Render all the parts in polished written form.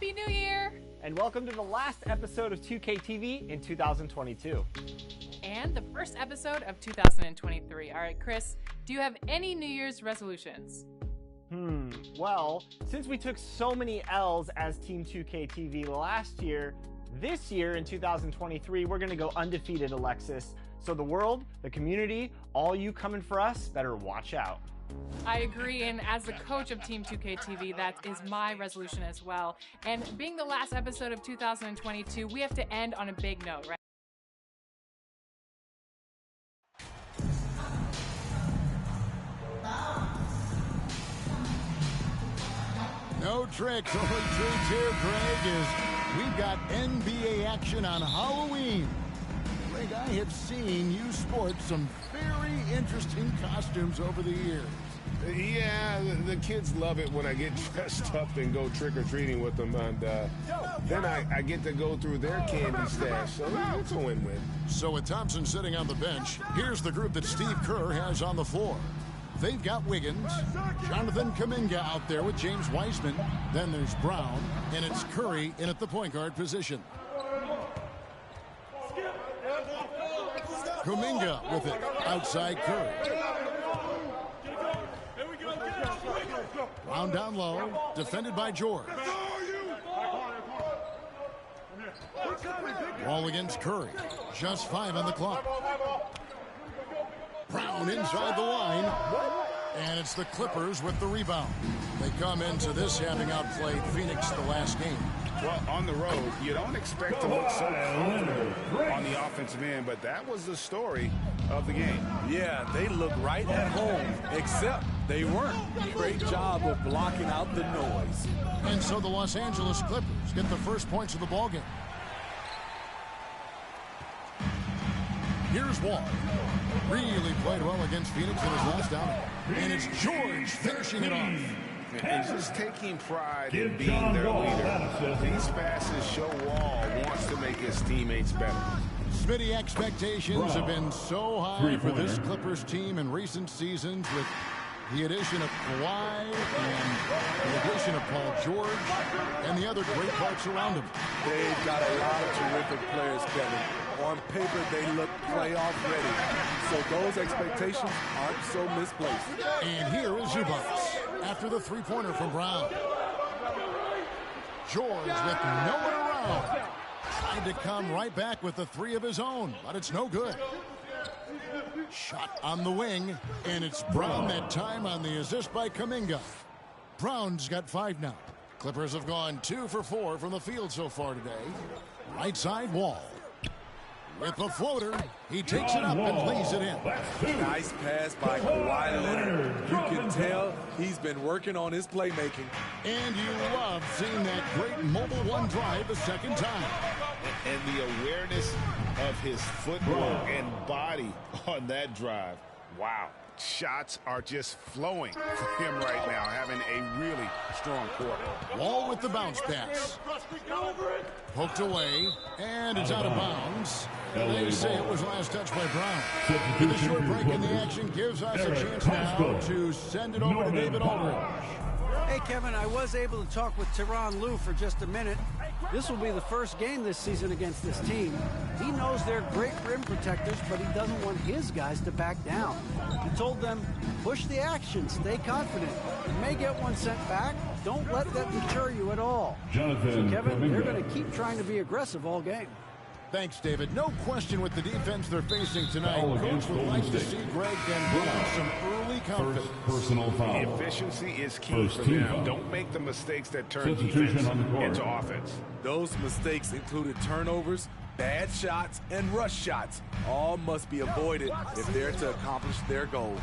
Happy New Year! And welcome to the last episode of 2K TV in 2022. And the first episode of 2023. All right, Chris, do you have any New Year's resolutions? Well, since we took so many L's as Team 2K TV last year, this year in 2023, we're going to go undefeated, Alexis. So the world, the community, all you coming for us, better watch out. I agree, and as the coach of Team 2K TV, that is my resolution as well. And being the last episode of 2022, we have to end on a big note, right? No tricks, only treats here, Greg, is we've got NBA action on Halloween. Greg, I have seen you sport some very interesting costumes over the years. Yeah, the kids love it when I get dressed up and go trick-or-treating with them, and then I get to go through their candy stash, so it's a win-win. So with Thompson sitting on the bench, here's the group that Steve Kerr has on the floor. They've got Wiggins, Jonathan Kuminga out there with James Wiseman. Then there's Brown, and it's Curry in at the point guard position. Kuminga with it, outside Curry. Brown down low, defended by George. Ball against Curry, just 5 on the clock. Brown inside the line, and it's the Clippers with the rebound. They come into this having outplayed Phoenix the last game. Well, on the road, you don't expect to look so comfortable on the offensive end, but that was the story of the game. Yeah, they look right at home, except they weren't. Great job of blocking out the noise. And so the Los Angeles Clippers get the first points of the ballgame. Here's Wall. Really played well against Phoenix in his last outing. And it's George finishing it off. And just taking pride in being their leader. These passes show Wall wants to make his teammates better. Smitty, expectations have been so high for this Clippers team in recent seasons with the addition of Kawhi and the addition of Paul George and the other great parts around him. They've got a lot of terrific players, Kevin. On paper, they look playoff ready. So those expectations aren't so misplaced. And here is Zubac after the three-pointer from Brown. George with no one around. Tried to come right back with the three of his own, but it's no good. Shot on the wing, and it's Brown that time on the assist by Kuminga. Brown's got 5 now. Clippers have gone 2 for 4 from the field so far today. Right side Wall. With the floater, he takes it up and lays it in. Nice pass by Kawhi Leonard. You can tell he's been working on his playmaking. And you love seeing that great mobile one drive a second time. And the awareness of his footwork and body on that drive. Wow. Shots are just flowing for him right now, having a really strong quarter. Wall with the bounce pass. Poked away, and it's out of bounds. They say it was last touch by Brown. The short break in the action gives us a chance now to send it over to David Aldridge. Hey, Kevin, I was able to talk with Tyronn Lue for just a minute. This will be the first game this season against this team. He knows they're great rim protectors, but he doesn't want his guys to back down. He told them, push the action, stay confident. You may get one sent back. Don't let that deter you at all. So, Kevin, they're going to keep trying to be aggressive all game. Thanks, David. No question with the defense they're facing tonight. Coach would like to see Greg then bring some early confidence. Personal foul. The efficiency is key for them. Foul. Don't make the mistakes that turn defense into offense. Those mistakes included turnovers, bad shots, and rush shots. All must be avoided if they're to accomplish their goal.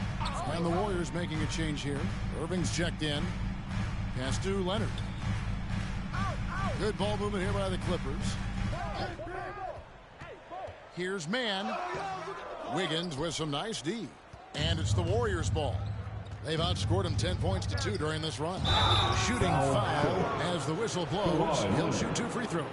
And the Warriors making a change here. Irving's checked in. Pass to Leonard. Good ball movement here by the Clippers. Here's Mann. Wiggins with some nice D. And it's the Warriors' ball. They've outscored him 10 points to 2 during this run. Shooting foul as the whistle blows. He'll shoot 2 free throws.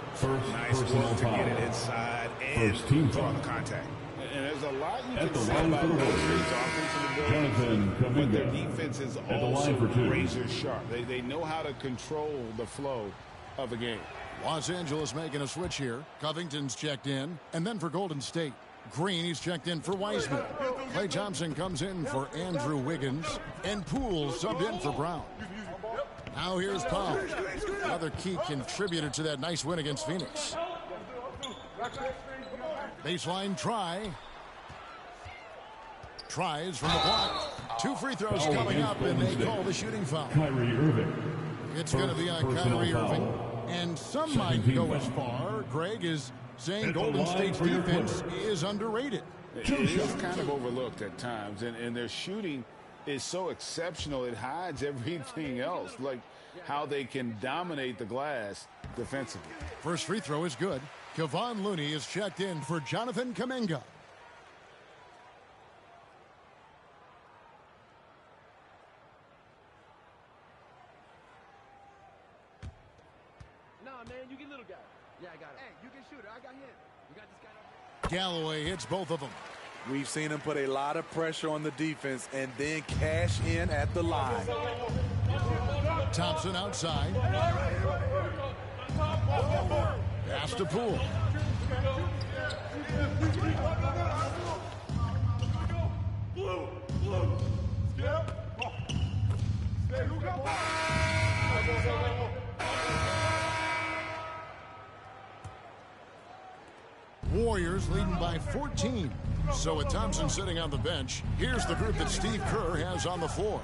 Nice work to get it inside and draw the contact. And there's a lot you can say about Warriors offensive ability, but their defense is also razor sharp. They know how to control the flow of a game. Los Angeles making a switch here. Covington's checked in. And then for Golden State, Green, he's checked in for Wiseman. Klay Thompson comes in for Andrew Wiggins. And Poole subbed in for Brown. Now here's Powell, another key contributor to that nice win against Phoenix. Baseline try. Tries from the block. 2 free throws coming up, and they call the shooting foul. Kyrie Irving. It's going to be on Kyrie Irving. And some might go as far, Greg, is saying Golden State's defense is underrated. It is kind of overlooked at times, and their shooting is so exceptional it hides everything else, like how they can dominate the glass defensively. First free throw is good. Kevon Looney is checked in for Jonathan Kuminga. Nah, man, you get little guy. Yeah, I got him. Hey, you can shoot it. I got him. You got this guy. Galloway hits both of them. We've seen him put a lot of pressure on the defense and then cash in at the line. Thompson outside. Pass to Poole. Warriors leading by 14. So with Thompson sitting on the bench, here's the group that Steve Kerr has on the floor.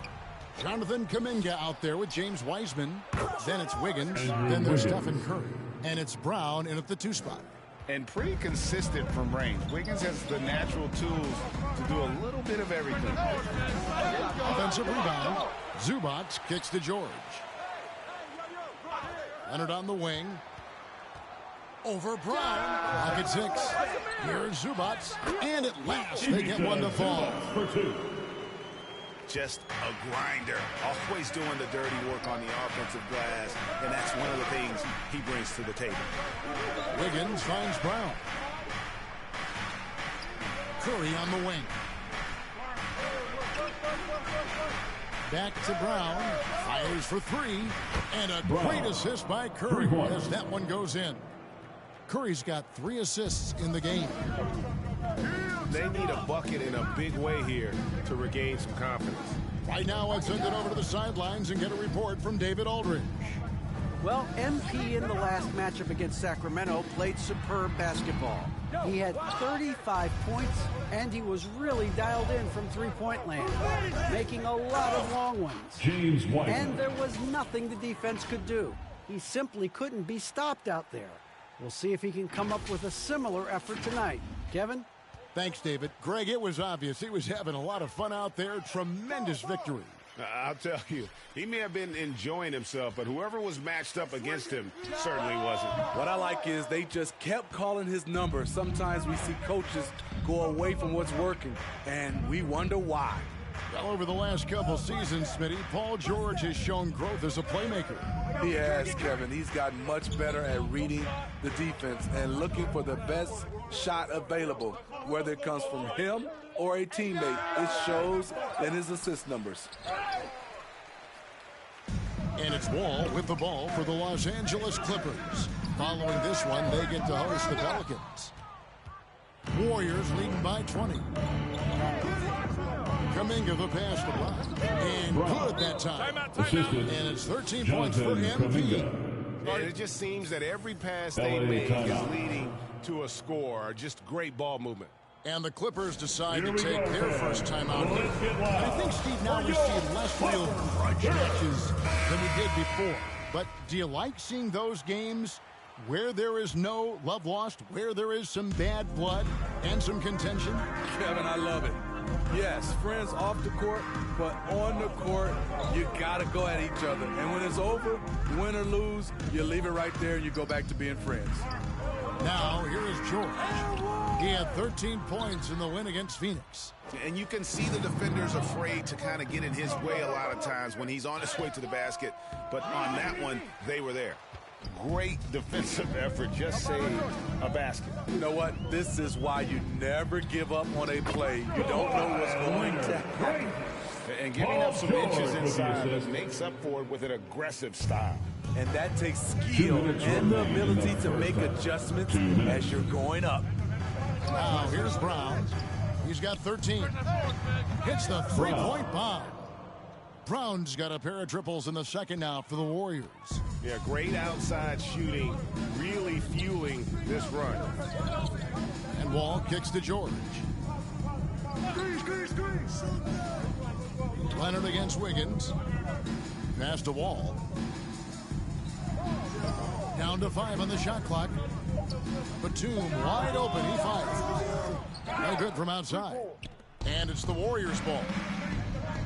Jonathan Kuminga out there with James Wiseman. Then it's Wiggins. Then there's Stephen Curry. And it's Brown in at the 2 spot. And pretty consistent from range. Wiggins has the natural tools to do a little bit of everything. Offensive rebound. Zubac kicks to George. Leonard on the wing. Over Brown. Pocket 6. Here's Zubac. And at last they get one to fall. Just a grinder. Always doing the dirty work on the offensive glass. And that's one of the things he brings to the table. Wiggins finds Brown. Curry on the wing. Back to Brown. Fires for 3. And a great assist by Curry as that one goes in. Curry's got 3 assists in the game. They need a bucket in a big way here to regain some confidence. Right now, I'd send it over to the sidelines and get a report from David Aldridge. Well, MP in the last matchup against Sacramento played superb basketball. He had 35 points, and he was really dialed in from three-point land, making a lot of long ones. James White. And there was nothing the defense could do. He simply couldn't be stopped out there. We'll see if he can come up with a similar effort tonight. Kevin? Thanks, David. Greg, it was obvious he was having a lot of fun out there. Tremendous victory. I'll tell you, he may have been enjoying himself, but whoever was matched up against him certainly wasn't. What I like is they just kept calling his number. Sometimes we see coaches go away from what's working, and we wonder why. Well, over the last couple seasons, Smitty, Paul George has shown growth as a playmaker. He has, Kevin. He's gotten much better at reading the defense and looking for the best shot available, whether it comes from him or a teammate. It shows in his assist numbers. And it's Wall with the ball for the Los Angeles Clippers. Following this one, they get to host the Pelicans. Warriors leading by 20. Kuminga the pass to Brown. And good that time. And it's 13 points for MP. And it just seems that every pass they make is leading to a score. Just great ball movement. And the Clippers decide to take their first time out. I think, Steve, now we see less real grudge matches than we did before. But do you like seeing those games where there is no love lost, where there is some bad blood and some contention? Kevin, I love it. Yes, friends off the court, but on the court, you got to go at each other. And when it's over, win or lose, you leave it right there and you go back to being friends. Now, here is George. He had 13 points in the win against Phoenix. And you can see the defenders afraid to kind of get in his way a lot of times when he's on his way to the basket. But on that one, they were there. Great defensive effort, just saved a basket. You know what? This is why you never give up on a play. You don't know what's going to happen. And giving up some inches inside, but makes up for it with an aggressive style. And that takes skill and the ability to make adjustments as you're going up. Now here's Brown. He's got 13. Hits the three-point bomb. Brown's got a pair of triples in the second now for the Warriors. Yeah, great outside shooting, really fueling this run. And Wall kicks to George. Leonard against Wiggins. Pass to Wall. Down to 5 on the shot clock. Batum wide open. He fires. No good from outside. And it's the Warriors' ball.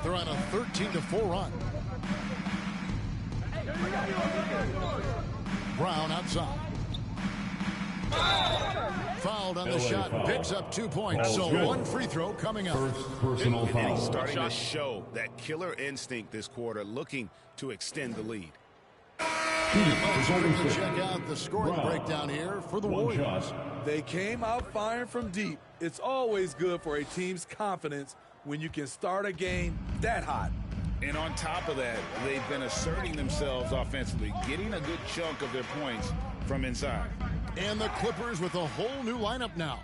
They're on a 13-4 run. Brown outside. Fouled on the shot. Picks up 2 points. So one free throw coming up. First personal foul. And he's starting to show that killer instinct this quarter, looking to extend the lead. Check out the scoring breakdown here for the Warriors. They came out firing from deep. It's always good for a team's confidence when you can start a game that hot. And on top of that, they've been asserting themselves offensively, getting a good chunk of their points from inside. And the Clippers with a whole new lineup now.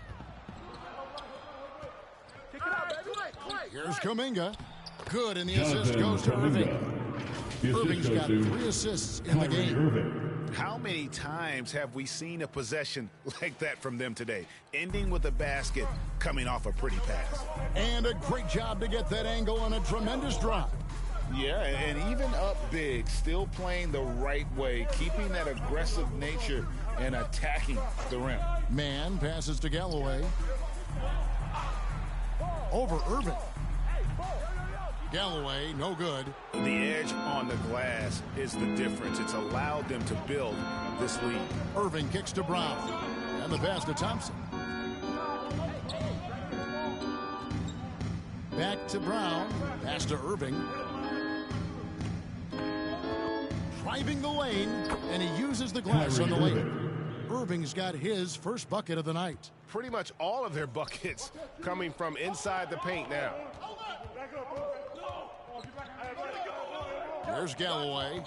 Here's Kuminga. Good, and the assist goes to Irving. Irving's got 3 assists in the game. How many times have we seen a possession like that from them today, ending with a basket coming off a pretty pass? And a great job to get that angle on a tremendous drive. Yeah, and even up big, still playing the right way, keeping that aggressive nature and attacking the rim. Man passes to Galloway. Over Irving. Galloway, no good. The edge on the glass is the difference. It's allowed them to build this lead. Irving kicks to Brown. And the pass to Thompson. Back to Brown. Pass to Irving. Driving the lane, and he uses the glass on the lane. Irving's got his first bucket of the night. Pretty much all of their buckets coming from inside the paint now. There's Galloway.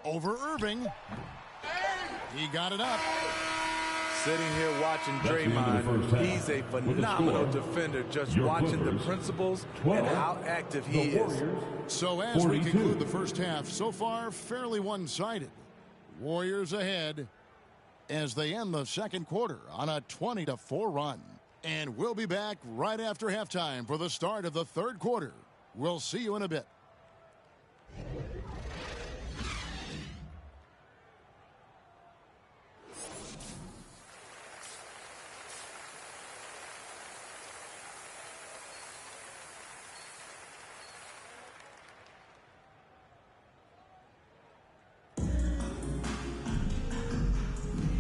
Over Irving. He got it up. Sitting here watching Draymond, he's a phenomenal defender, just watching the principles and how active he is. So as we conclude the first half, so far fairly one-sided. Warriors ahead as they end the second quarter on a 20-4 run. And we'll be back right after halftime for the start of the third quarter. We'll see you in a bit.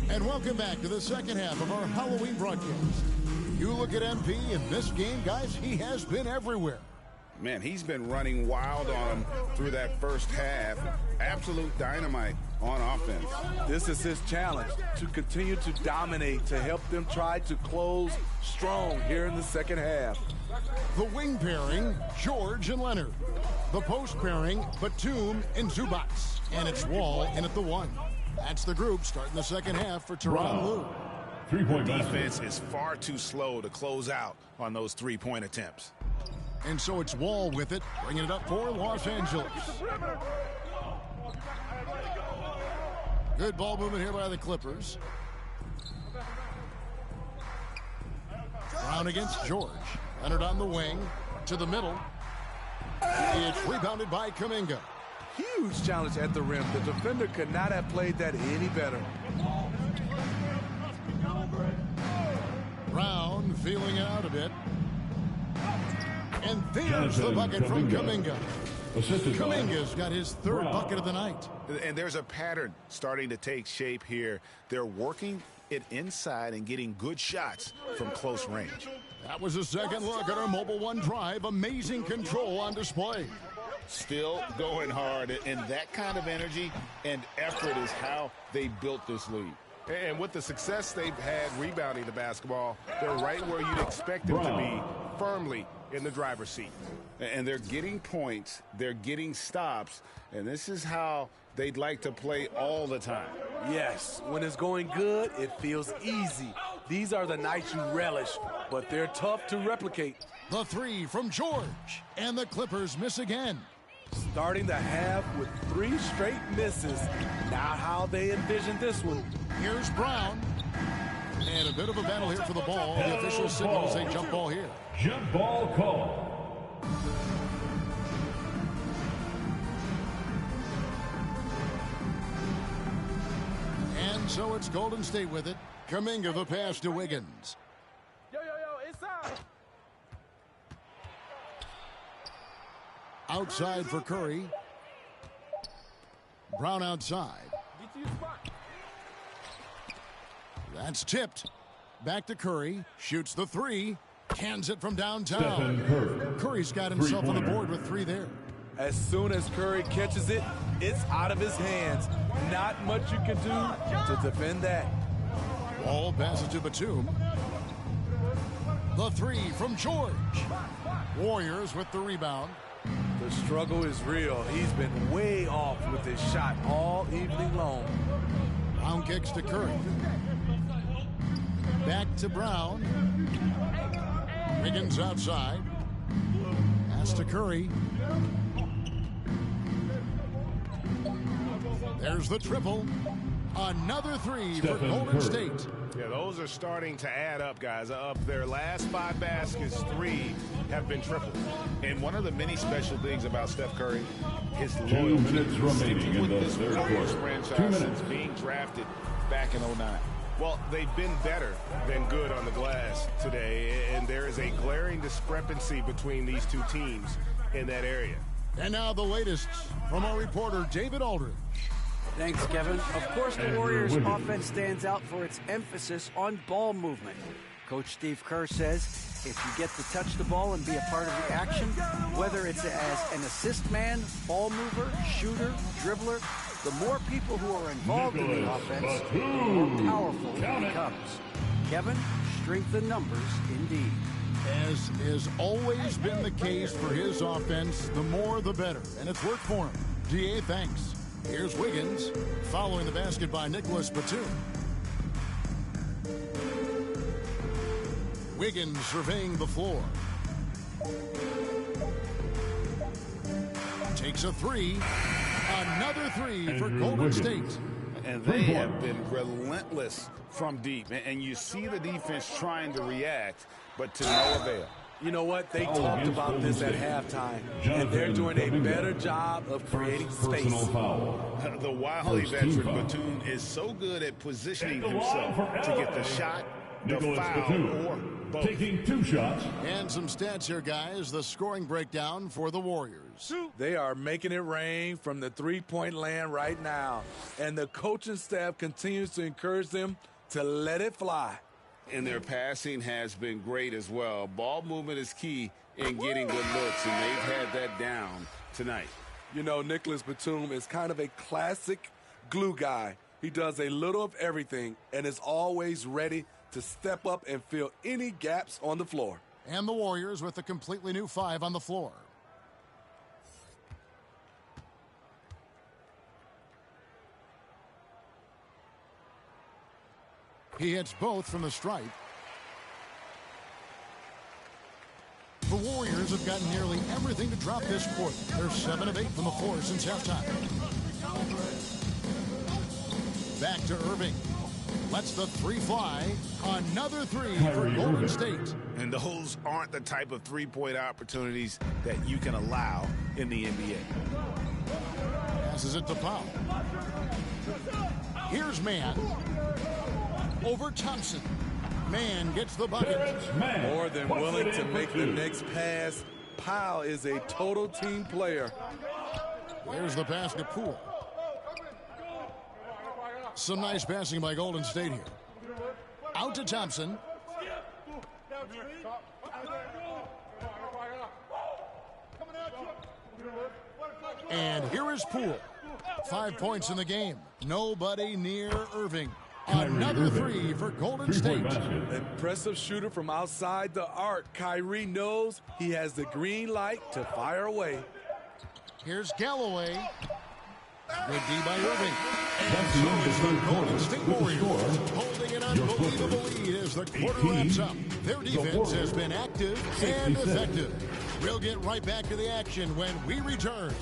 And welcome back to the second half of our Halloween broadcast. You look at MP in this game, guys, he has been everywhere. Man, he's been running wild on him through that first half. Absolute dynamite on offense. This is his challenge, to continue to dominate, to help them try to close strong here in the second half. The wing pairing, George and Leonard. The post pairing, Batum and Zubac. And it's Wall in at the 1. That's the group starting the second half for Tyronn Lue. Three-point defense is far too slow to close out on those three-point attempts. And so it's Wall with it, bringing it up for Los Angeles. Good ball movement here by the Clippers. Brown against George. Leonard on the wing, to the middle. It's rebounded by Kuminga. Huge challenge at the rim. The defender could not have played that any better. Brown feeling it out a bit. And there's the bucket from Kuminga. Kuminga's got his third bucket of the night. And there's a pattern starting to take shape here. They're working it inside and getting good shots from close range. That was a second look at our Mobile One drive. Amazing control on display. Still going hard, and that kind of energy and effort is how they built this lead. And with the success they've had rebounding the basketball, they're right where you'd expect them to be, firmly in the driver's seat. And they're getting points, they're getting stops, and this is how they'd like to play all the time. Yes, when it's going good, it feels easy. These are the nights you relish, but they're tough to replicate. The three from George, and the Clippers miss again. Starting the half with 3 straight misses. Not how they envisioned this one. Here's Brown. And a bit of a battle here for the ball. The official signals a jump ball here. Jump ball call. And so it's Golden State with it. Kuminga the pass to Wiggins. Yo, inside. Outside for Curry. Brown outside. Get to your spot. That's tipped. Back to Curry. Shoots the 3. Cans it from downtown. Stephen Curry. Curry's got himself on the board with 3 there. As soon as Curry catches it, it's out of his hands. Not much you can do to defend that. Ball passes to Batum. The 3 from George. Warriors with the rebound. The struggle is real. He's been way off with his shot all evening long. Brown kicks to Curry. Back to Brown. Wiggins outside. Pass to Curry. There's the triple. Another 3 for Golden State. Yeah, those are starting to add up, guys. Of their last 5 baskets, 3 have been tripled. And one of the many special things about Steph Curry, his 2 loyalty. minutes remaining Sticking in with the this third Warriors quarter. franchise 2 minutes. since being drafted back in 09. Well, they've been better than good on the glass today, and there is a glaring discrepancy between these two teams in that area. And now the latest from our reporter, David Aldridge. Thanks, Kevin. Of course, the Warriors' offense stands out for its emphasis on ball movement. Coach Steve Kerr says if you get to touch the ball and be a part of the action, whether it's as an assist man, ball mover, shooter, dribbler, the more people who are involved in the offense, the more powerful it becomes. Kevin, strength in numbers indeed. As has always been the case for his offense, the more the better. And it's worked for him. DA, thanks. Here's Wiggins, following the basket by Nicholas Batum. Wiggins surveying the floor. Takes a 3. Another 3 for Golden State. And they have been relentless from deep. And you see the defense trying to react, but to no avail. You know what? They talked about this at halftime, and they're doing a better job of creating space. The wily veteran Batum is so good at positioning himself to get the shot, the foul, or both. Taking 2 shots. And some stats here, guys. The scoring breakdown for the Warriors. They are making it rain from the three-point land right now, and the coaching staff continues to encourage them to let it fly. And their passing has been great as well. Ball movement is key in getting good looks, and they've had that down tonight. You know, Nicholas Batum is kind of a classic glue guy. He does a little of everything and is always ready to step up and fill any gaps on the floor. And the Warriors with a completely new 5 on the floor. He hits both from the stripe. The Warriors have gotten nearly everything to drop this quarter. They're 7 of 8 from the floor since halftime. Back to Irving. Lets the 3 fly. Another 3 for Golden State. And those aren't the type of three-point opportunities that you can allow in the NBA. Passes it to Powell. Here's Mann. Over Thompson. Mann gets the bucket. More than willing to make the next pass. Powell is a total team player. There's the pass to Poole. Some nice passing by Golden State here. Out to Thompson. And here is Poole. 5 points in the game. Nobody near Irving. Another three for Golden State. Impressive shooter from outside the arc. Kyrie knows he has the green light to fire away. Here's Galloway. Good D by Irving. And so is the Golden State Warriors holding an unbelievable lead as the quarter wraps up. Their defense has been active and effective. We'll get right back to the action when we return.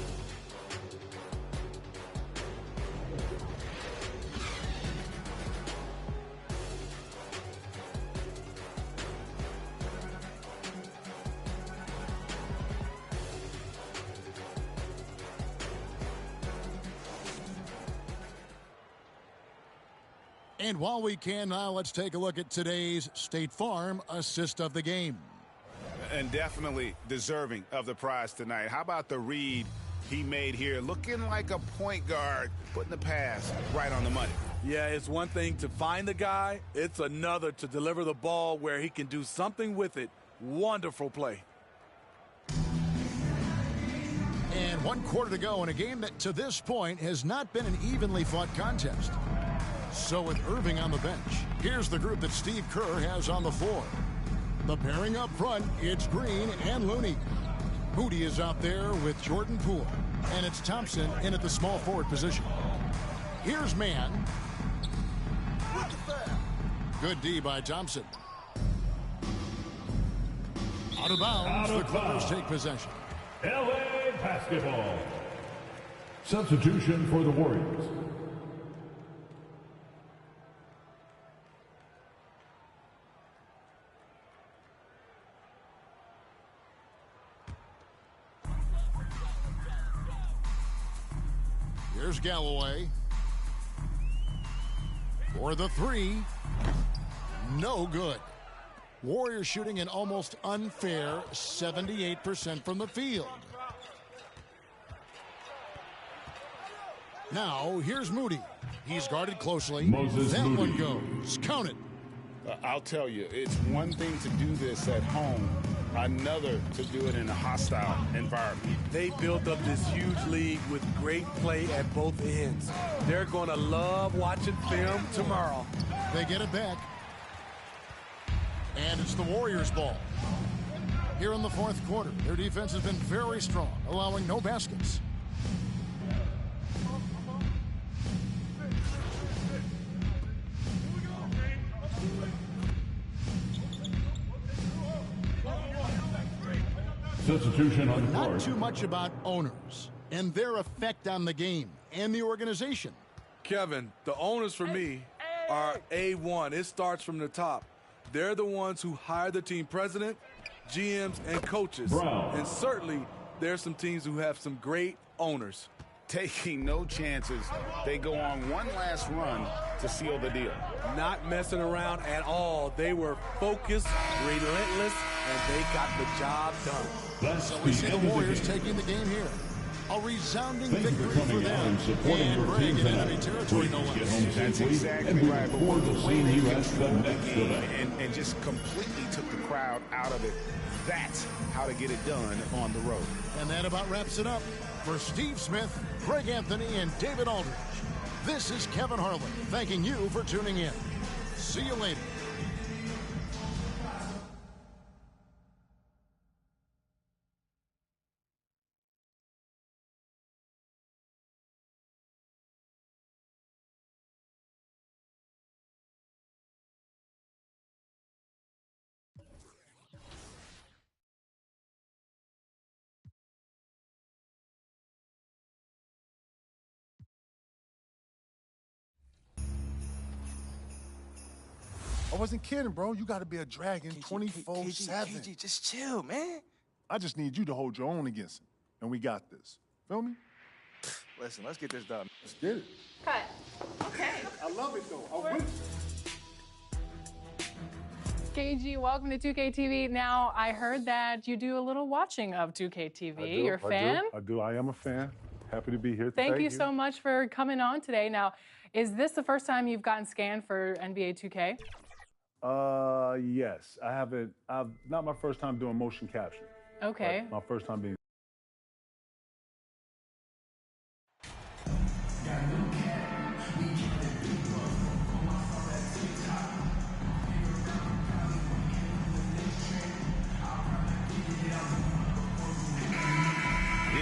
And while we can now, let's take a look at today's State Farm assist of the game. And definitely deserving of the prize tonight. How about the read he made here? Looking like a point guard, putting the pass right on the money. Yeah, it's one thing to find the guy. It's another to deliver the ball where he can do something with it. Wonderful play. And 1 quarter to go in a game that to this point has not been an evenly fought contest. So with Irving on the bench, here's the group that Steve Kerr has on the floor. The pairing up front, it's Green and Looney. Moody is out there with Jordan Poole. And it's Thompson in at the small forward position. Here's Mann. Good D by Thompson. Out of bounds, the Clippers take possession. LA basketball. Substitution for the Warriors. Here's Galloway. For the three. No good. Warriors shooting an almost unfair 78% from the field. Now, here's Moody. He's guarded closely. That one goes. Count it. I'll tell you, it's one thing to do this at home, another to do it in a hostile environment. They built up this huge lead with great play at both ends. They're going to love watching film tomorrow. They get it back. And it's the Warriors' ball. Here in the fourth quarter, their defense has been very strong, allowing no baskets. Substitution on the floor. Not too much about owners and their effect on the game and the organization. Kevin, the owners for me are A1. It starts from the top. They're the ones who hire the team president, GMs, and coaches. Brown. And certainly, there's some teams who have some great owners. Taking no chances, they go on one last run to seal the deal. Not messing around at all. They were focused, relentless, and they got the job done. So we see the Warriors taking the game here. A resounding victory for them. And bringing it in enemy territory, no less. That's exactly right. But the way they controlled the game and just completely took the crowd out of it, that's how to get it done on the road. And that about wraps it up. For Steve Smith, Greg Anthony, and David Aldridge, this is Kevin Harlan thanking you for tuning in. See you later. I wasn't kidding, bro. You got to be a dragon 24/7. KG, just chill, man. I just need you to hold your own against him, and we got this. Feel me? Listen, let's get this done. Let's get it. Cut. Okay. I love it, though. I'm with KG, welcome to 2K TV. Now, I heard that you do a little watching of 2K TV. You're a fan? I do. I am a fan. Happy to be here. Thank you so much for coming on today. Now, is this the first time you've gotten scanned for NBA 2K? Yes. I haven't. Not my first time doing motion capture. Okay. My first time being.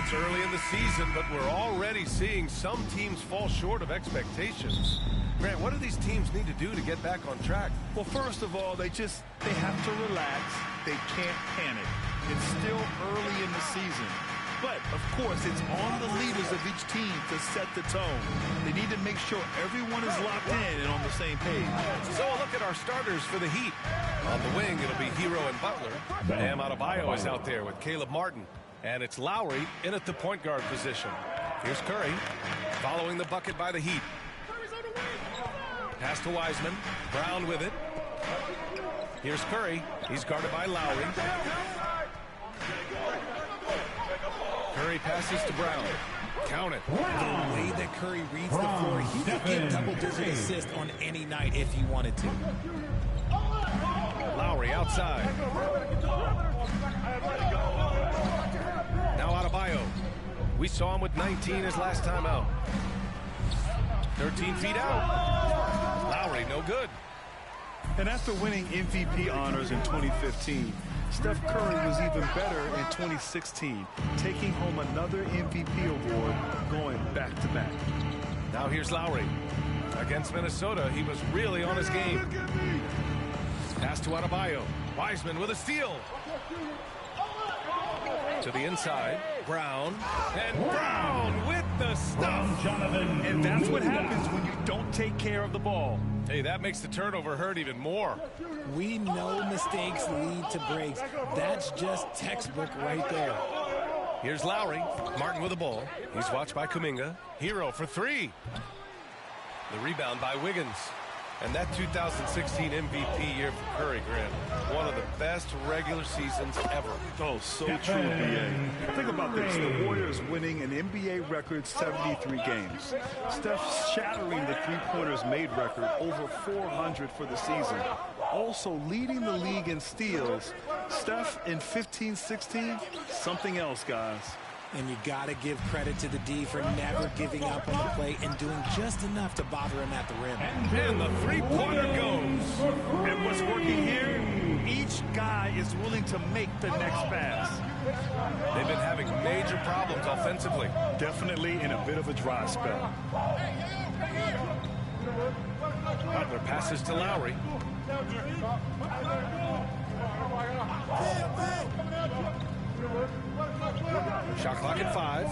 It's early in the season, but we're already seeing some teams fall short of expectations. Grant, what do these teams need to do to get back on track? Well, first of all, they have to relax. They can't panic. It's still early in the season. But, of course, it's on the leaders of each team to set the tone. They need to make sure everyone is locked in and on the same page. So a look at our starters for the Heat. On the wing, it'll be Hero and Butler. Bam Adebayo is out there with Caleb Martin. And it's Lowry in at the point guard position. Here's Curry following the bucket by the Heat. Pass to Wiseman. Brown with it. Here's Curry. He's guarded by Lowry. Curry passes to Brown. Count it. The way that Curry reads the floor, he could get double-digit assists on any night if he wanted to. Lowry outside. Now Adebayo. We saw him with 19 his last time out. 13 feet out. Lowry, no good. And after winning MVP honors in 2015, Steph Curry was even better in 2016, taking home another MVP award, going back-to-back. Now here's Lowry. Against Minnesota, he was really on his game. Pass to Adebayo. Wiseman with a steal. To the inside. Brown. And Brown with the stuff. And that's what happens when you don't take care of the ball. Hey, that makes the turnover hurt even more. We know mistakes lead to breaks. That's just textbook right there. Here's Lowry. Martin with the ball. He's watched by Kuminga. Hero for three. The rebound by Wiggins. And that 2016 MVP year for Curry, Grant. One of the best regular seasons ever. Oh, so true, BA. Think about this. The Warriors winning an NBA record 73 games. Steph shattering the three-pointers made record, over 400 for the season. Also leading the league in steals. Steph in 15-16, something else, guys. And you got to give credit to the D for never giving up on the play and doing just enough to bother him at the rim. And the three-pointer goes. And what's working here, each guy is willing to make the next pass. They've been having major problems offensively. Definitely in a bit of a dry spell. Butler passes to Lowry. Shot clock at 5.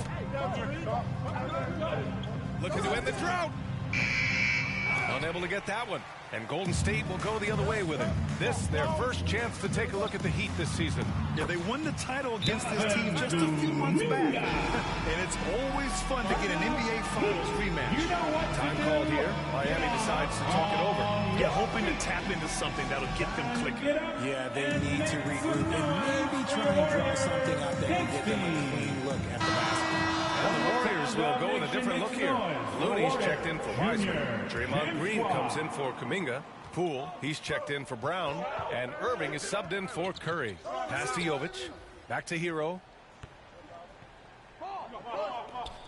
Looking to end the drought. Unable to get that one. And Golden State will go the other way with it. This, their first chance to take a look at the Heat this season. Yeah, they won the title against this team just a few months back. And it's always fun to get an NBA Finals rematch. Time called here. Miami decides to talk it over. Yeah, hoping to tap into something that'll get them clicking. Yeah, they need to regroup and maybe try and draw something out there to get them a clean look at the basketball. And the Warriors will go with a different look here. Looney's checked in for Wiseman. Draymond Green comes in for Kuminga. Poole, he's checked in for Brown. And Irving is subbed in for Curry. Pass to Jovic. Back to Hero.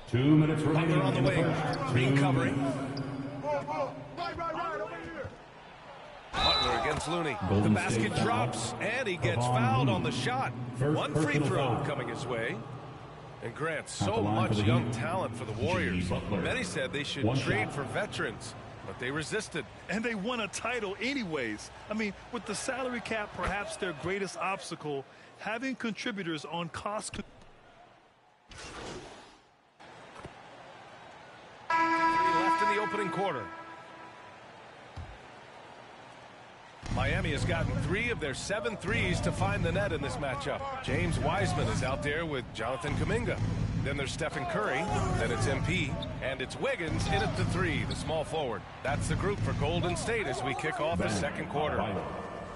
2 minutes remaining. Butler on the wing. Green covering. Butler against Looney. The basket drops, and he gets fouled on the shot. One free throw coming his way. And Grant, so much young talent for the Warriors. Many said they should trade for veterans, but they resisted. And they won a title anyways. I mean, with the salary cap perhaps their greatest obstacle, having contributors on cost. 3 left in the opening quarter. Miami has gotten 3 of their 7 threes to find the net in this matchup. James Wiseman is out there with Jonathan Kuminga. Then there's Stephen Curry. Then it's MP. And it's Wiggins in at the 3, the small forward. That's the group for Golden State as we kick off the second quarter.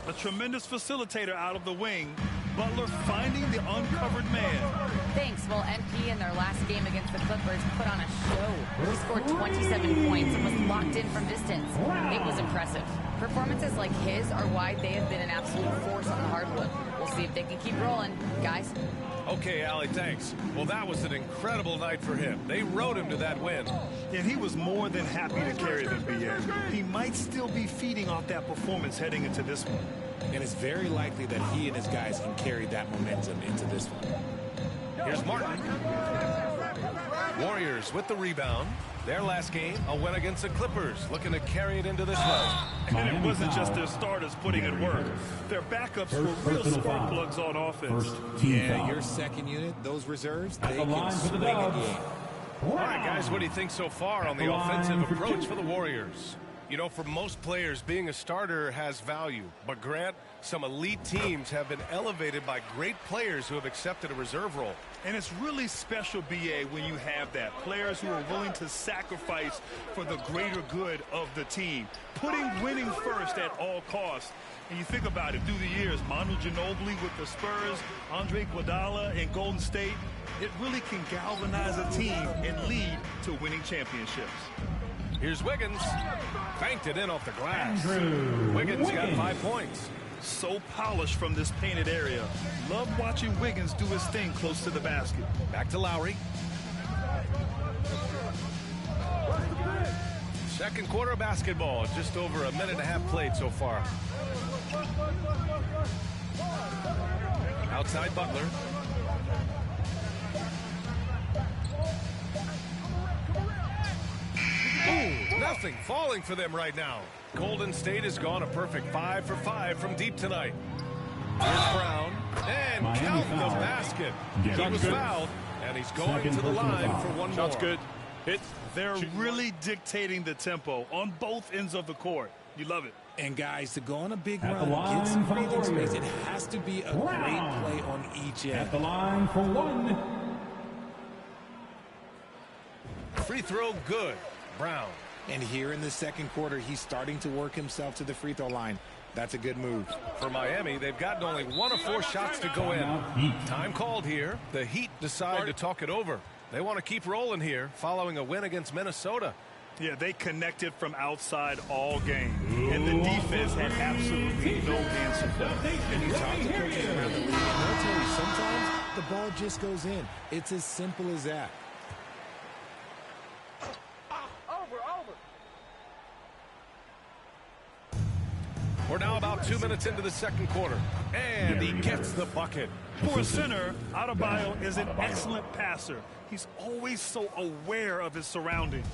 A tremendous facilitator out of the wing. Butler finding the uncovered man. Thanks. Well, MP in their last game against the Clippers put on a show. He scored 27 points and was locked in from distance. It was impressive. Performances like his are why they have been an absolute force on the hardwood. We'll see if they can keep rolling, guys. Okay, Allie, thanks. Well, that was an incredible night for him. They rode him to that win. And he was more than happy to carry them, BA. He might still be feeding off that performance heading into this one. And it's very likely that he and his guys can carry that momentum into this one. Here's Martin. Warriors with the rebound. Their last game, a win against the Clippers, looking to carry it into this one. And it wasn't just their starters putting in work. Their backups were real spark plugs on offense. Yeah, your second unit, those reserves, they can swing a game. All right, guys, what do you think so far on the offensive approach for the Warriors? You know, for most players, being a starter has value. But, Grant, some elite teams have been elevated by great players who have accepted a reserve role. And it's really special, B.A., when you have that. Players who are willing to sacrifice for the greater good of the team. Putting winning first at all costs. And you think about it, through the years, Manu Ginobili with the Spurs, Andre Iguodala in Golden State, it really can galvanize a team and lead to winning championships. Here's Wiggins. Banked it in off the glass. Wiggins got 5 points. So polished from this painted area. Love watching Wiggins do his thing close to the basket. Back to Lowry. Second quarter basketball. Just over a minute and a half played so far. Outside Butler. Ooh, nothing falling for them right now. Golden State has gone a perfect 5 for 5 from deep tonight. Here's Brown. And count the basket. He was fouled, and he's going to the line for one more. Shot's good. They're really dictating the tempo on both ends of the court. You love it. And, guys, to go on a big run, get some breathing space, it has to be a great play on each end. At the line for one. Free throw good. Brown. And here in the second quarter, he's starting to work himself to the free throw line. That's a good move. For Miami, they've gotten only 1 of 4 shots to go in. Time called here. The Heat decide to talk it over. They want to keep rolling here following a win against Minnesota. Yeah, they connected from outside all game. And the defense had absolutely no answer for them. And you talk to coaches around the league, and they'll tell you sometimes the ball just goes in. It's as simple as that. We're now about 2 minutes into the second quarter. And he gets the bucket. For a center, Adebayo is an excellent passer. He's always so aware of his surroundings.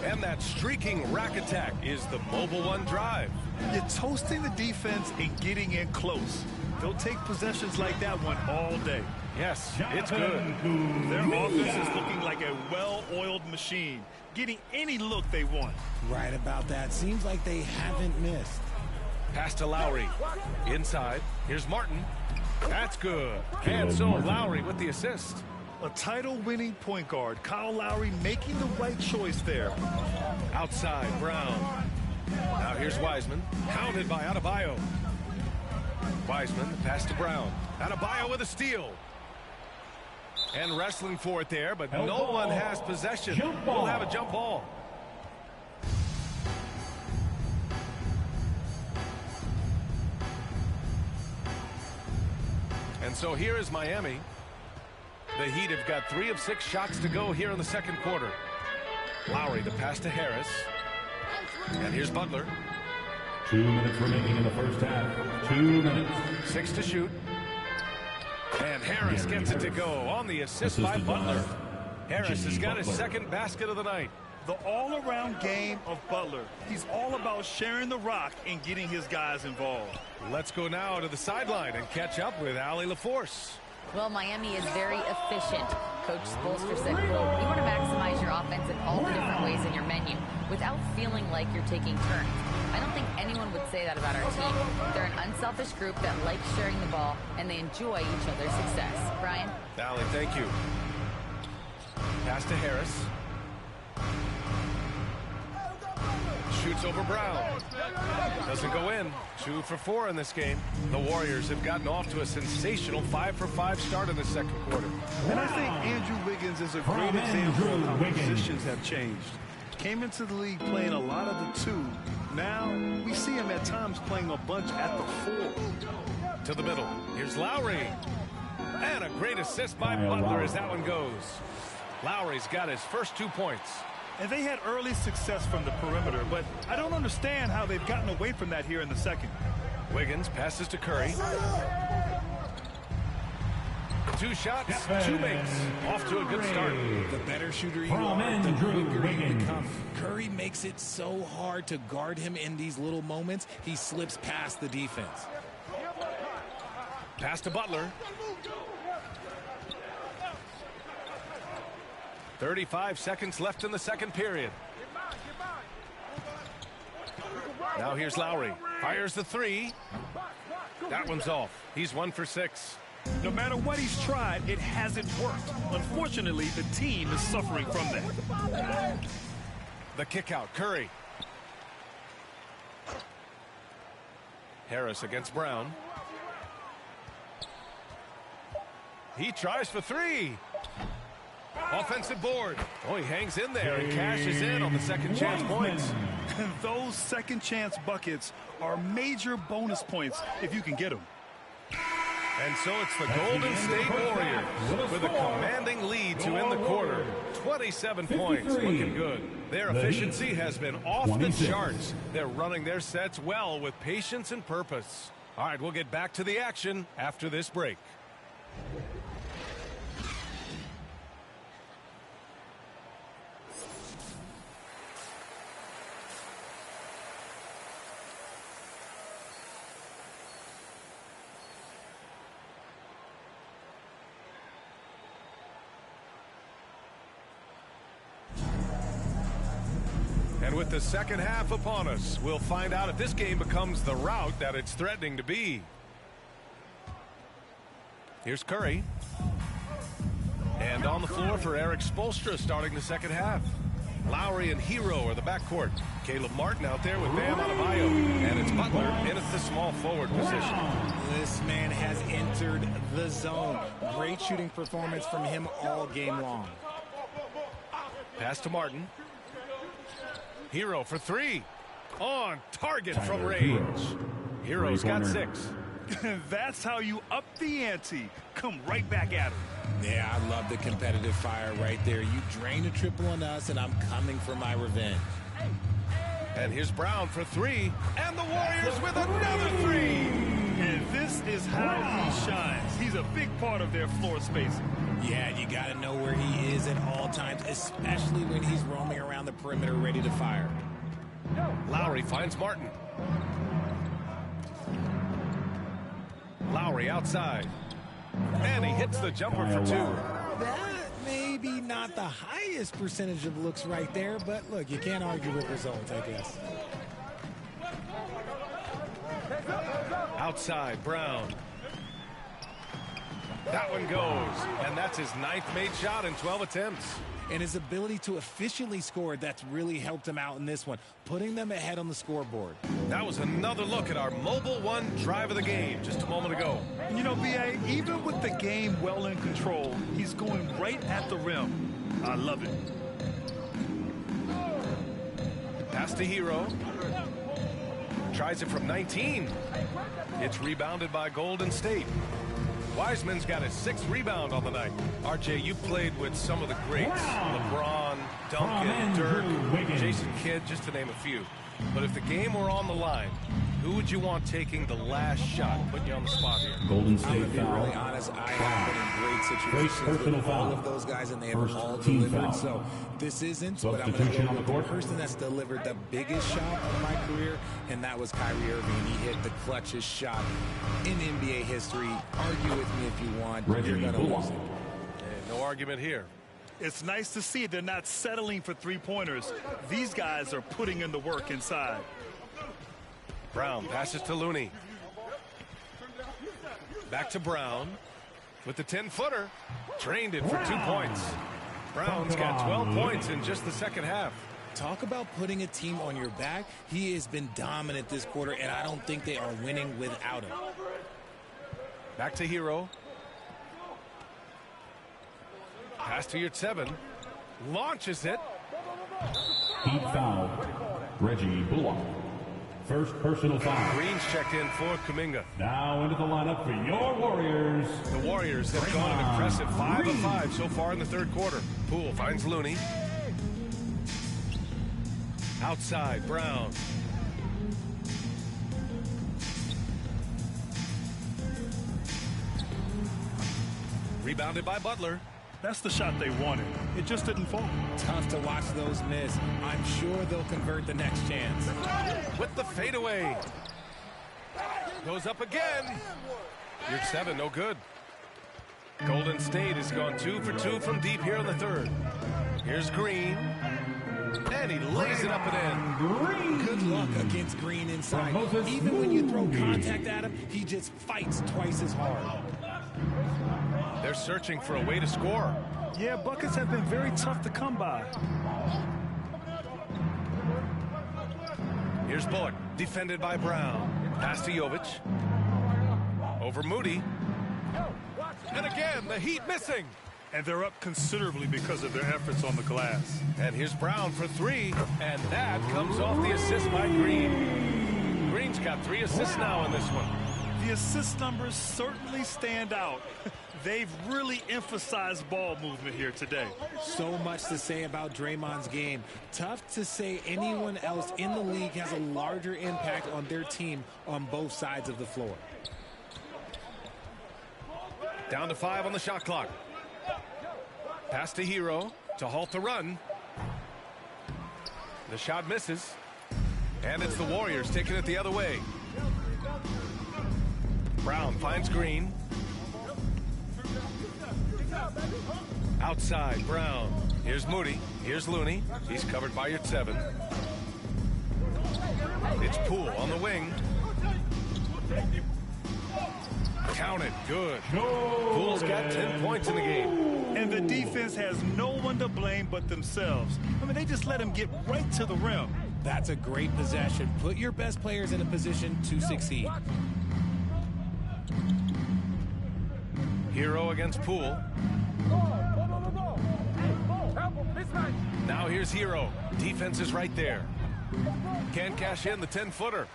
And that streaking rack attack is the mobile one drive. You're toasting the defense and getting in close. They'll take possessions like that one all day. Yes, it's good. Their offense is looking like a well-oiled machine, getting any look they want. Right about that. Seems like they haven't missed. Pass to Lowry. Inside. Here's Martin. That's good. And so Lowry with the assist. A title-winning point guard, Kyle Lowry, making the right choice there. Outside, Brown. Now here's Wiseman. Hounded by Adebayo. Wiseman, pass to Brown. Adebayo with a steal. And wrestling for it there, but no one has possession. We'll have a jump ball. And so here is Miami. The Heat have got 3 of 6 shots to go here in the second quarter. Lowry, the pass to Harris. And here's Butler. 2 minutes remaining in the first half. 2 minutes. 6 to shoot. And Harris gets it to go on the assist by Butler. Harris has got his second basket of the night. The all-around game of Butler. He's all about sharing the rock and getting his guys involved. Let's go now to the sideline and catch up with Allie LaForce. Well, Miami is very efficient. Coach Spoelstra said, quote, you want to maximize your offense in all the different ways in your menu without feeling like you're taking turns. I don't think anyone would say that about our team. They're an unselfish group that likes sharing the ball, and they enjoy each other's success. Brian? Allie, thank you. Pass to Harris. Shoots over Brown. Doesn't go in. 2 for 4 in this game. The Warriors have gotten off to a sensational 5 for 5 start in the second quarter. And I think Andrew Wiggins is a great example of how positions have changed. Came into the league playing a lot of the 2. Now we see him at times playing a bunch at the 4. To the middle. Here's Lowry. And a great assist by Butler as that one goes. Lowry's got his first 2 points. And they had early success from the perimeter, but I don't understand how they've gotten away from that here in the second. Wiggins passes to Curry. 2 shots, 2 makes. Off to a good start. The better shooter you are, the quicker you become. Curry makes it so hard to guard him in these little moments. He slips past the defense. Pass to Butler. 35 seconds left in the second period. Now here's Lowry. Fires the 3. That one's off. He's 1 for 6. No matter what he's tried, it hasn't worked. Unfortunately, the team is suffering from that. The kick out. Curry. Harris against Brown. He tries for 3. Offensive board. Oh, he hangs in there and cashes in on the second chance points. And those second chance buckets are major bonus points if you can get them. And so it's the Golden State Warriors with a commanding lead to end the quarter. 27 points, looking good. Their efficiency has been off the charts. They're running their sets well with patience and purpose. All right, we'll get back to the action after this break. And with the second half upon us, we'll find out if this game becomes the rout that it's threatening to be. Here's Curry. And on the floor for Eric Spoelstra starting the second half. Lowry and Hero are the backcourt. Caleb Martin out there with Bam Adebayo. And it's Butler in at the small forward position. This man has entered the zone. Great shooting performance from him all game long. Pass to Martin. Hero for 3. On target from range. Hero's got 6. That's how you up the ante. Come right back at him. Yeah, I love the competitive fire right there. You drain a triple on us, and I'm coming for my revenge. And here's Brown for 3. And the Warriors with another 3. And this is how he shines. He's a big part of their floor spacing. Yeah, you got to know where he is at all times, especially when he's roaming around the perimeter ready to fire. Lowry finds Martin. Lowry outside. And he hits the jumper for 2. That may be not the highest percentage of looks right there, but look, you can't argue with results, I guess. Outside, Brown. That one goes, and that's his 9th made shot in 12 attempts. And his ability to efficiently score, that's really helped him out in this one, putting them ahead on the scoreboard. That was another look at our Mobile One drive of the game just a moment ago. You know, B.A., even with the game well in control, he's going right at the rim. I love it. Pass to Hero. Tries it from 19. It's rebounded by Golden State. Wiseman's got his 6th rebound on the night. RJ, you played with some of the greats. LeBron, Duncan, Dirk, Jason Kidd, just to name a few. But if the game were on the line, who would you want taking the last shot? Putting you on the spot here. Golden State I'm going to be foul. really honest. I have been in great situations with all of those guys, and they have all delivered. So this isn't, but I'm going to go with the person that's delivered the biggest shot of my career, and that was Kyrie Irving. He hit the clutchest shot in NBA history. Argue with me if you want. You're going to lose it. No argument here. It's nice to see they're not settling for three-pointers. These guys are putting in the work inside. Brown passes to Looney. Back to Brown with the 10-footer. Trained it for 2 points. Brown's got 12 points in just the second half. Talk about putting a team on your back. He has been dominant this quarter, and I don't think they are winning without him. Back to Hero. Pass to Yurtseven. Launches it. Heat foul. Reggie Bullock. First personal foul. Green's checked in for Kuminga. Now into the lineup for your Warriors. The Warriors have gone an impressive 5 of 5 so far in the third quarter. Poole finds Looney. Outside, Brown. Rebounded by Butler. That's the shot they wanted. It just didn't fall. Tough to watch those miss. I'm sure they'll convert the next chance. With the fadeaway. Goes up again. You're 7, no good. Golden State has gone 2 for 2 from deep here in the third. Here's Green. And he lays it up and in. Good luck against Green inside. Even when you throw contact at him, he just fights twice as hard. They're searching for a way to score. Yeah, buckets have been very tough to come by. Here's Bullock, defended by Brown. Pass to Jovic. Over Moody. And again, the Heat missing. And they're up considerably because of their efforts on the glass. And here's Brown for 3. And that comes off the assist by Green. Green's got 3 assists now in this one. The assist numbers certainly stand out. They've really emphasized ball movement here today. So much to say about Draymond's game. Tough to say anyone else in the league has a larger impact on their team on both sides of the floor. Down to 5 on the shot clock. Pass to Hero to halt the run. The shot misses. And it's the Warriors taking it the other way. Brown finds Green. Outside, Brown. Here's Moody. Here's Looney. He's covered by your 7. It's Poole on the wing. Count it. Good. Poole's got 10 points in the game. And the defense has no one to blame but themselves. I mean, they just let him get right to the rim. That's a great possession. Put your best players in a position to succeed. Hero against Poole. Now here's Hero. Defense is right there. Can't cash in the 10-footer.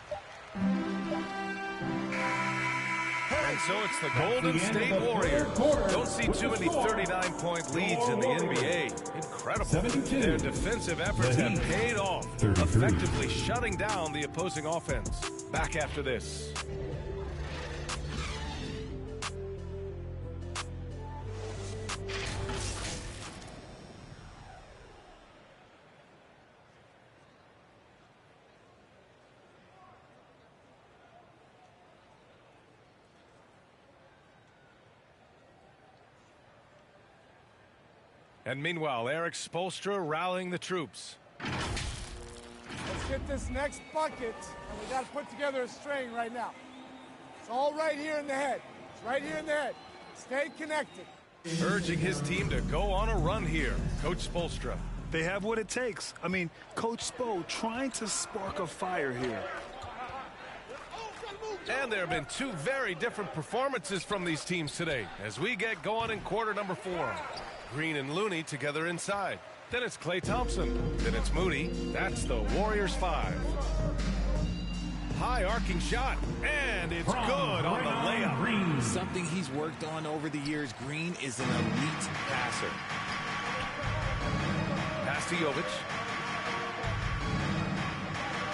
And so it's the Golden State Warriors. Don't see too many 39-point leads in the NBA. Incredible. Their defensive efforts have paid off, effectively shutting down the opposing offense. Back after this. And meanwhile, Eric Spoelstra rallying the troops. Let's get this next bucket, and we got to put together a string right now. It's all right here in the head. It's right here in the head. Stay connected. Urging his team to go on a run here, Coach Spoelstra. They have what it takes. I mean, Coach Spo trying to spark a fire here. And there have been 2 very different performances from these teams today as we get going in quarter number 4. Green and Looney together inside. Then it's Klay Thompson. Then it's Moody. That's the Warriors 5. High arcing shot. And it's good on the layup. Green. Something he's worked on over the years. Green is an elite passer. Pass to Jovic.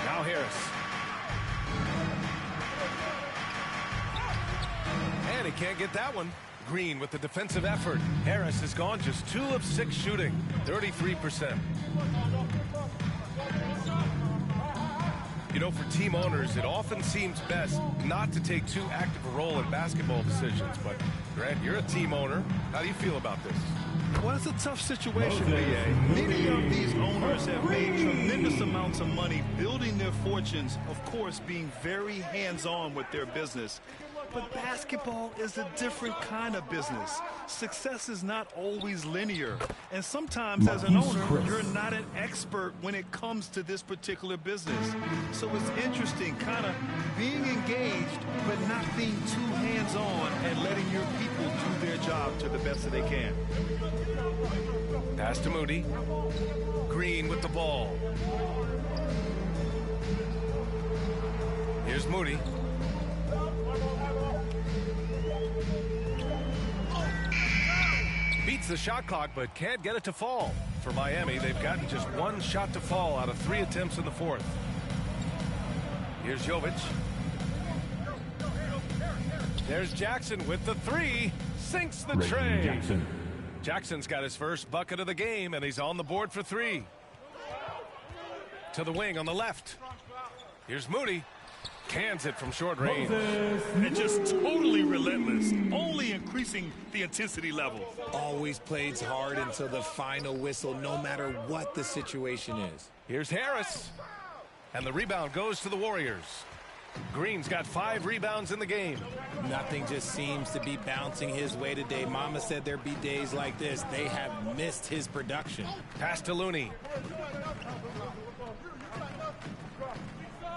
Now Harris. And he can't get that one. Green with the defensive effort. Harris has gone just 2 of 6 shooting, 33%. You know, for team owners, it often seems best not to take too active a role in basketball decisions. But, Grant, you're a team owner. How do you feel about this? Well, it's a tough situation, B.A. Many of these owners have made tremendous amounts of money building their fortunes, of course, being very hands-on with their business. But basketball is a different kind of business. Success is not always linear. And sometimes as an owner, you're not an expert when it comes to this particular business. So it's interesting kind of being engaged, but not being too hands-on and letting your people do their job to the best that they can. Pass to Moody. Green with the ball. Here's Moody. Beats the shot clock, but can't get it to fall. For Miami, they've gotten just 1 shot to fall out of 3 attempts in the 4th. Here's Jovic. There's Jackson with the three. Sinks the tray. Jackson's got his first bucket of the game, and he's on the board for three. To the wing on the left. Here's Moody. Cans it from short range. And just totally relentless, only increasing the intensity level. Always plays hard until the final whistle, no matter what the situation is. Here's Harris. And the rebound goes to the Warriors. Green's got 5 rebounds in the game. Nothing just seems to be bouncing his way today. Mama said there'd be days like this. They have missed his production. Pass to Looney.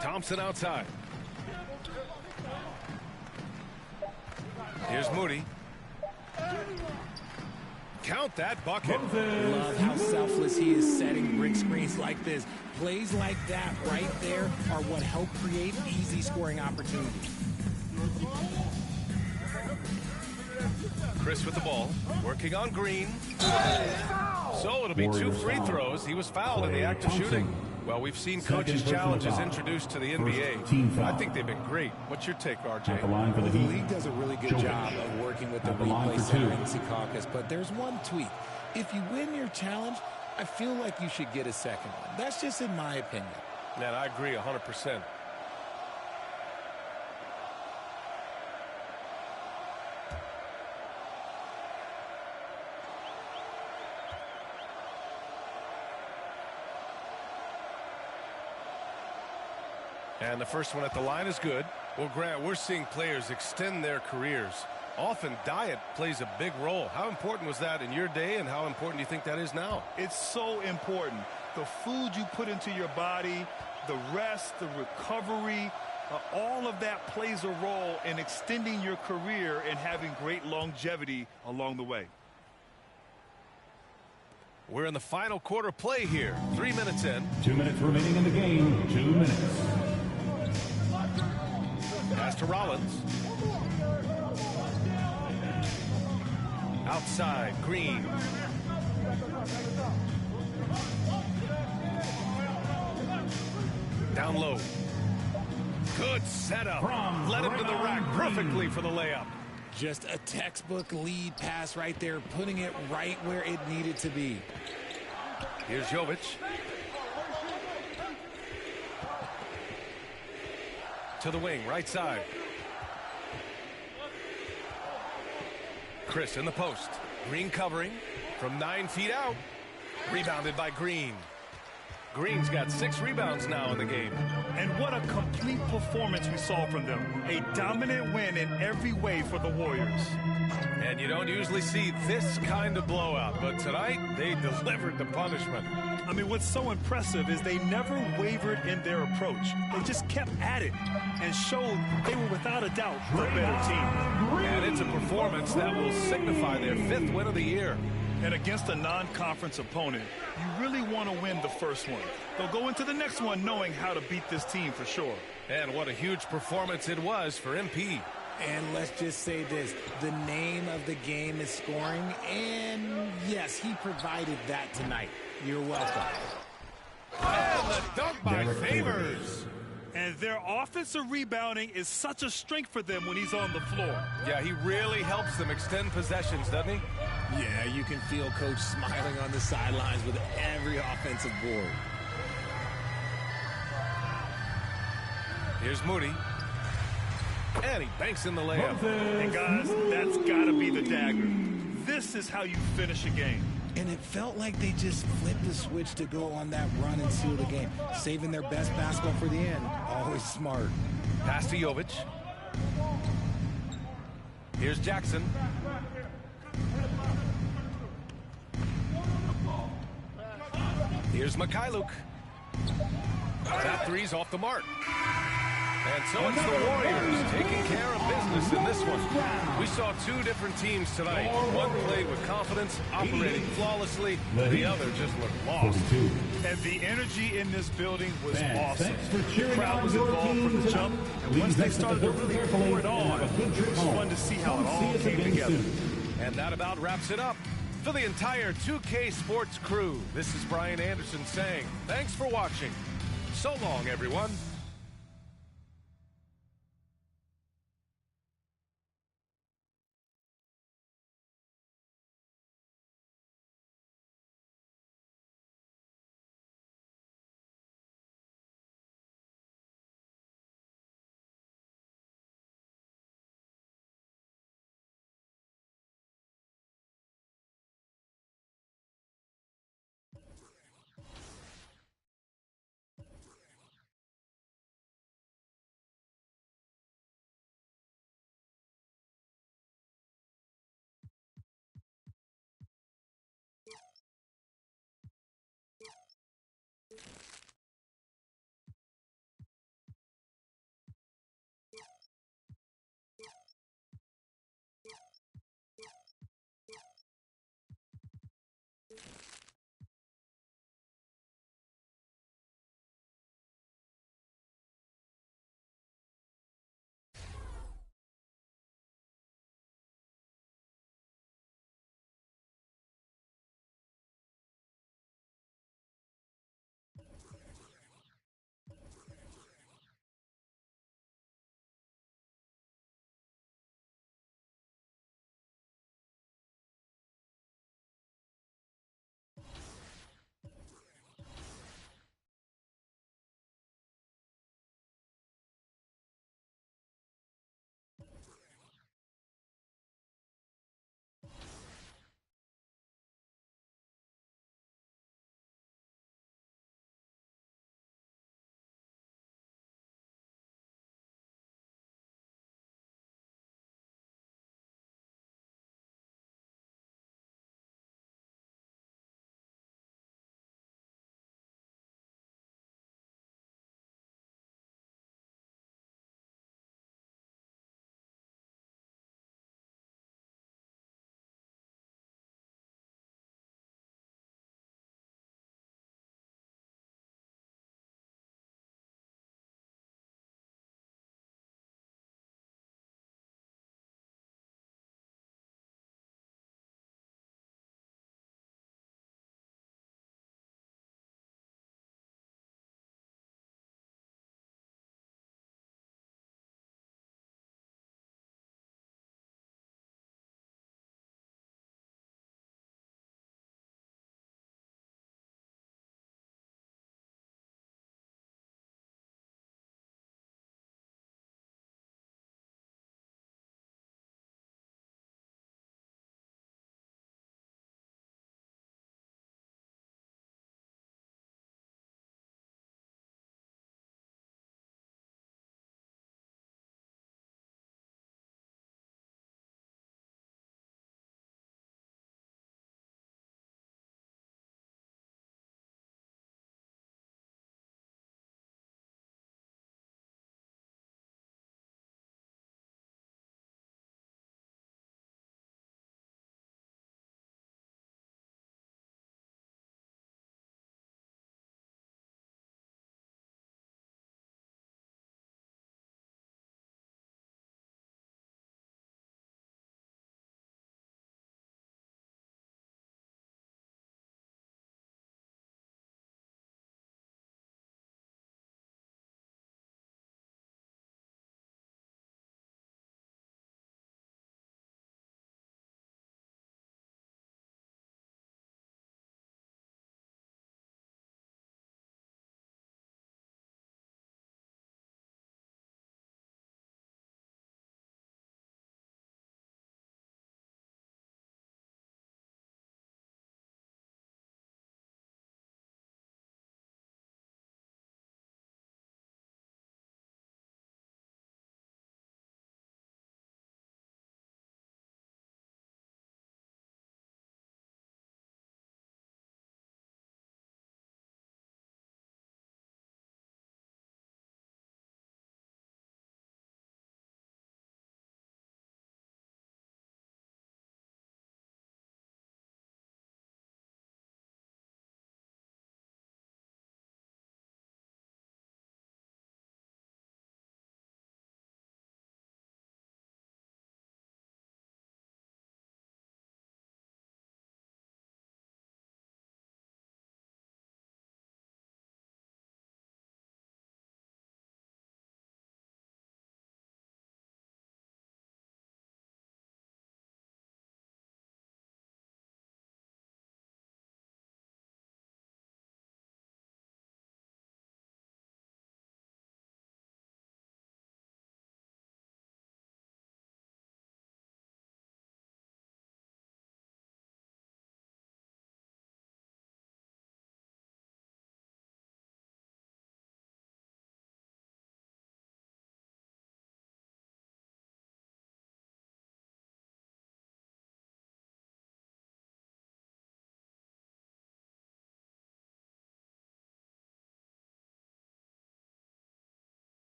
Thompson outside. Here's Moody. Count that bucket. Love how selfless he is setting brick screens like this. Plays like that right there are what help create easy scoring opportunities. Chris with the ball, working on Green. So it'll be 2 free throws. He was fouled in the act of shooting. Well, we've seen coaches' challenges introduced to the NBA. I think they've been great. What's your take, RJ? Well, the league does a really good job of working with the replay center in Secaucus, but there's one tweak. If you win your challenge, I feel like you should get a second one. That's just in my opinion. Man, I agree 100%. And the first one at the line is good. Well, Grant, we're seeing players extend their careers. Often diet plays a big role. How important was that in your day, and how important do you think that is now? It's so important. The food you put into your body, the rest, the recovery, all of that plays a role in extending your career and having great longevity along the way. We're in the final quarter play here. 3 minutes in. 2 minutes remaining in the game. 2 minutes. Pass to Rollins. Outside, Green. Down low. Good setup. Led him to the rack perfectly for the layup. Just a textbook lead pass right there, putting it right where it needed to be. Here's Jovic. To the wing, right side. Chris in the post. Green covering from 9 feet out. Rebounded by Green. Green's got 6 rebounds now in the game. And what a complete performance we saw from them. A dominant win in every way for the Warriors. And you don't usually see this kind of blowout, but tonight they delivered the punishment. I mean, what's so impressive is they never wavered in their approach. They just kept at it and showed they were without a doubt the better team. And it's a performance that will signify their 5th win of the year. And against a non-conference opponent, you really want to win the first one. They'll go into the next one knowing how to beat this team for sure. And what a huge performance it was for MP. And let's just say this, the name of the game is scoring, and yes, he provided that tonight. You're welcome. And the dunk by Favors. And their offensive rebounding is such a strength for them when he's on the floor. Yeah, he really helps them extend possessions, doesn't he? Yeah, you can feel Coach smiling on the sidelines with every offensive board. Here's Moody. And he banks in the layup. And guys, that's got to be the dagger. This is how you finish a game. And it felt like they just flipped the switch to go on that run and seal the game. Saving their best basketball for the end. Always smart. Pass to Jovic. Here's Jackson. Here's Mikhailuk. That three's off the mark. And so it's the Warriors taking care of business in this one. We saw 2 different teams tonight. One played with confidence, operating flawlessly. The other just looked lost. And the energy in this building was awesome. Thanks for cheering the crowd was on your involved from the team jump. And once they started to really pour it on, it was fun to see how it all came together. And that about wraps it up. For the entire 2K Sports crew, this is Brian Anderson saying, thanks for watching. So long, everyone.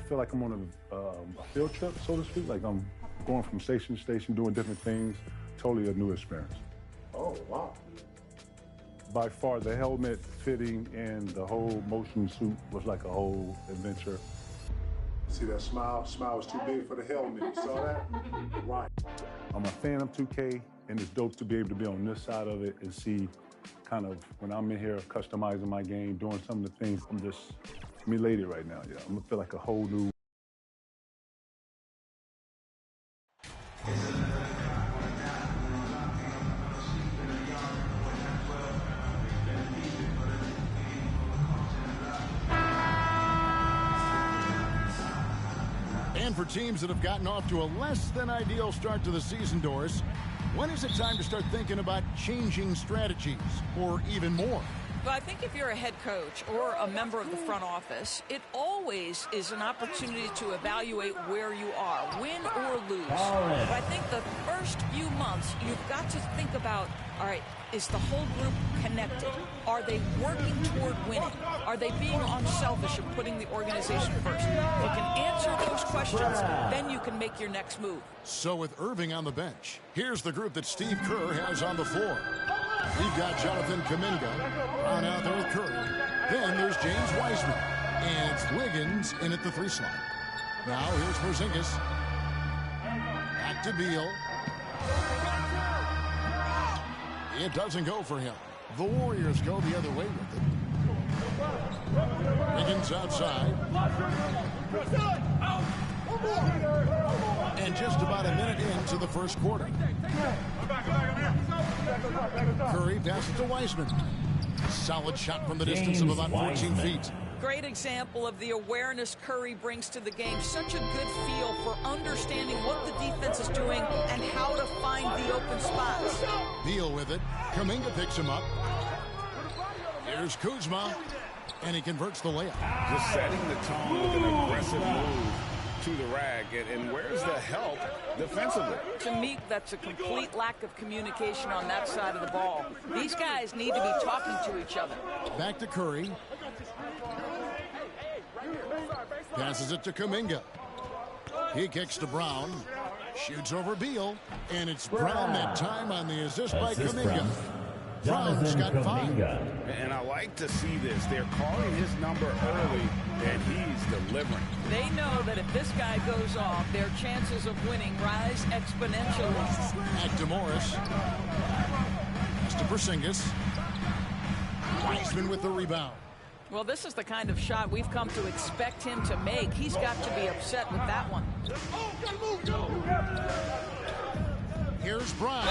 feel like I'm on a field trip, so to speak. Like I'm going from station to station, doing different things. Totally a new experience. Oh, wow. By far, the helmet fitting and the whole motion suit was like a whole adventure. See that smile? Smile was too big for the helmet. You saw that? Right. I'm a fan of 2K, and it's dope to be able to be on this side of it and see kind of when I'm in here customizing my game, doing some of the things. I'm elated right now. Yeah, I'm gonna feel like a whole new. And for teams that have gotten off to a less than ideal start to the season, Doris, when is it time to start thinking about changing strategies or even more? Well, I think if you're a head coach or a member of the front office, it always is an opportunity to evaluate where you are, win or lose. But I think the first few months, you've got to think about, all right, is the whole group connected? Are they working toward winning? Are they being unselfish and putting the organization first? If you can answer those questions, then you can make your next move. So with Irving on the bench, here's the group that Steve Kerr has on the floor. We've got Jonathan Kuminga on out there with Curry. Then there's James Wiseman. And it's Wiggins in at the 3 slot. Now here's Porzingis. Back to Beal. It doesn't go for him. The Warriors go the other way with it. Wiggins outside. And just about a minute into the first quarter. Curry passes to Wiseman. Solid shot from the distance of about 14 feet. Great example of the awareness Curry brings to the game. Such a good feel for understanding what the defense is doing and how to find the open spots. Beal with it. Kuminga picks him up. Here's Kuzma. And he converts the layup. Just setting the tone with an aggressive move to the rag. And where's the help defensively? To me, that's a complete lack of communication on that side of the ball. These guys need to be talking to each other. Back to Curry. Passes it to Kuminga. He kicks to Brown. Shoots over Beal. And it's Brown that time on the assist by Kuminga. Brown's got 5. And I like to see this. They're calling his number early, and he's delivering. They know that if this guy goes off, their chances of winning rise exponentially. Back to Morris. Pass to Porzingis. Wiseman with the rebound. Well, this is the kind of shot we've come to expect him to make. He's got to be upset with that one. Here's Brown.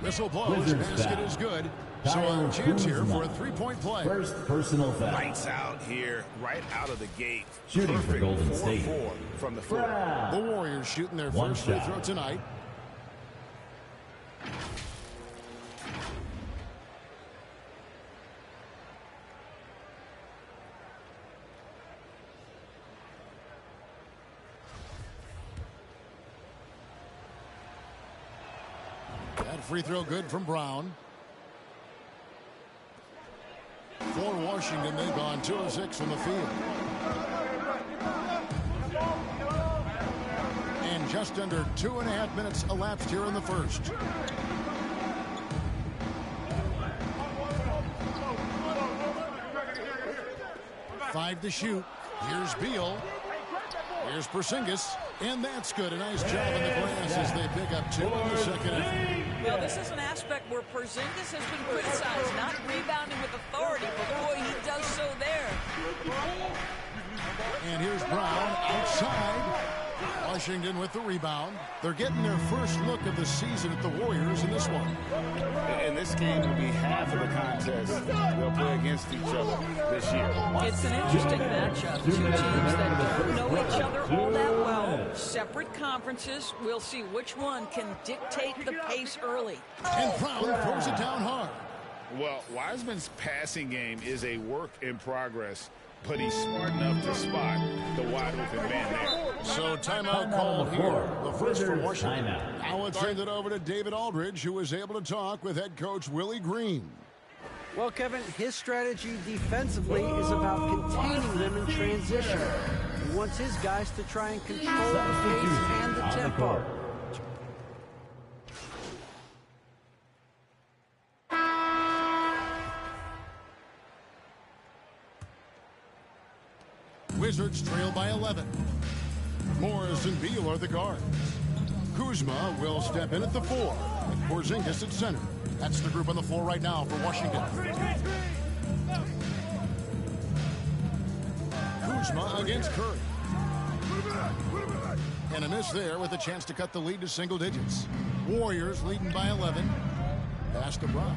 Whistle blows. Basket is good. So a chance here for a 3-point play. First personal foul. Lights out here, right out of the gate. Shooting for Golden State. 4-4 from the floor. The Warriors shooting their first free throw tonight. That free throw good from Brown. For Washington, they've gone 2 of 6 from the field. And just under 2.5 minutes elapsed here in the first. Five to shoot. Here's Beal. Here's Porzingis. And that's good. A nice job in the glass as they pick up 2 in the second half. Well, this is an aspect where Porzingis has been criticized, not rebounding with authority, but boy, he does so there. And here's Brown outside. Washington with the rebound. They're getting their first look of the season at the Warriors in this one. And this game will be half of the contest they'll play against each other this year. It's an interesting matchup. 2 teams that don't know each other all that well. Separate conferences. We'll see which one can dictate the pace early. And Brown throws it down hard. Well, Wiseman's passing game is a work in progress, but he's smart enough to spot the wide open man there. So timeout called here. The first for Washington. Now let's send it over to David Aldridge, who was able to talk with head coach Willie Green. Well, Kevin, his strategy defensively is about containing them in transition. wants his guys to try and control the pace and the tempo. Wizards trail by 11. Morris and Beal are the guards. Kuzma will step in at the 4, with Porzingis at center. That's the group on the floor right now for Washington. Kuzma against Curry. And a miss there with a chance to cut the lead to single digits. Warriors leading by 11. Pass to Brown.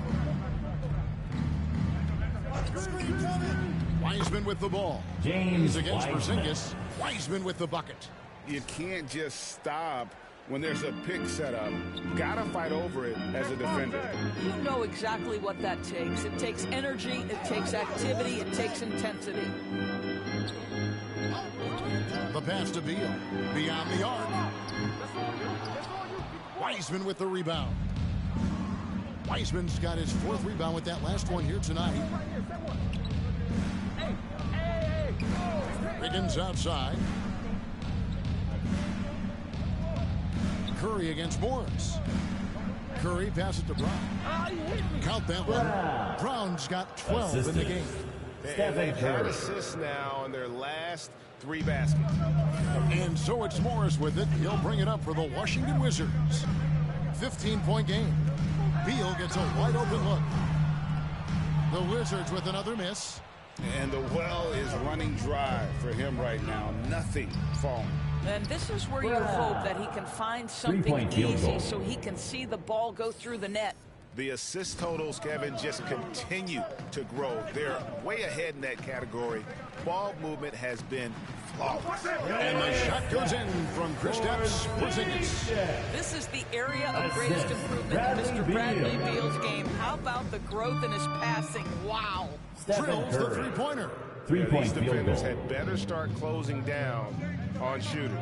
Wiseman with the ball. He's against Porzingis. Wiseman with the bucket. You can't just stop when there's a pick set up. Gotta fight over it as a defender. You know exactly what that takes. It takes energy, it takes activity, it takes intensity. The pass to Beal. Beyond the arc. Wiseman with the rebound. Wiseman's got his 4th rebound with that last one here tonight. Wiggins outside. Curry against Morris. Curry passes to Brown. Count that one. Brown's got 12 in the game. And they've had assists now on their last 3 baskets. And so it's Morris with it. He'll bring it up for the Washington Wizards. 15-point game. Beal gets a wide open look. The Wizards with another miss. And the well is running dry for him right now. Nothing falling. And this is where you hope that he can find something easy so he can see the ball go through the net. The assist totals, Kevin, just continue to grow. They're way ahead in that category. Ball movement has been flawless. And the shot goes in from Kristaps Porzingis. This is the area of greatest improvement in Mr. Bradley Beal's game. How about the growth in his passing? Wow. Drills the three-pointer. These defenders had better start closing down on shooters.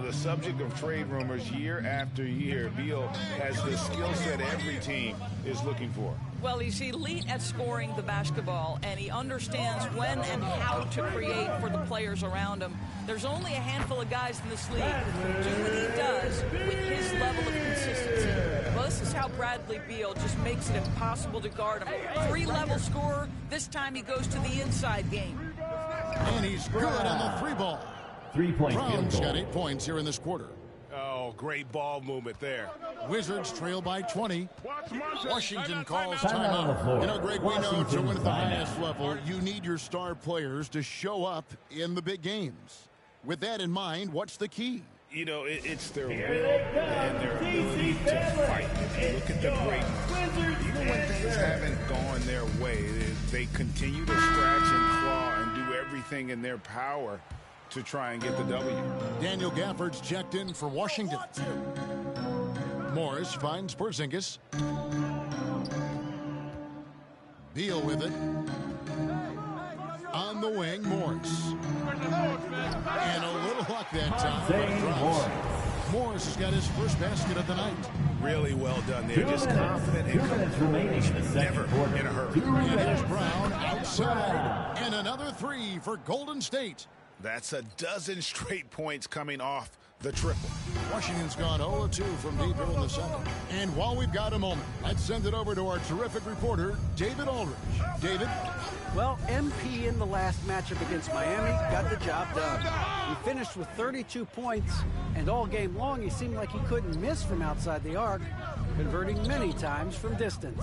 The subject of trade rumors year after year. Beal has the skill set every team is looking for. Well, he's elite at scoring the basketball, and he understands when and how to create for the players around him. There's only a handful of guys in this league who do what he does with his level of consistency. Well, this is how Bradley Beal just makes it impossible to guard him. 3-level scorer. This time he goes to the inside game. And he's good on the 3-ball. 3-point field Brown's goal. got 8 points here in this quarter. Oh, great ball movement there. Wizards trail by 20. Washington calls Timeout on the timeout. floor. You know, Greg, we know to Washington win at the timeout. highest level, you need your star players to show up in the big games. With that in mind, what's the key? You know, it's their will and their ability to fight. If you look at the great, even when things haven't gone their way, they continue to scratch and claw and do everything in their power to try and get the W. Daniel Gafford's checked in for Washington. Morris finds Porzingis. Beal with it. On the wing, Morris. And a little luck that time. Morris has got his first basket of the night. Really well done there. Just confident and never in a hurry. And here's Brown outside. And another 3 for Golden State. That's a dozen straight points coming off the triple. Washington's gone 0-2 from deep here in the second. And while we've got a moment, let's send it over to our terrific reporter, David Aldridge. David? Well, MP in the last matchup against Miami got the job done. He finished with 32 points, and all game long he seemed like he couldn't miss from outside the arc, converting many times from distance.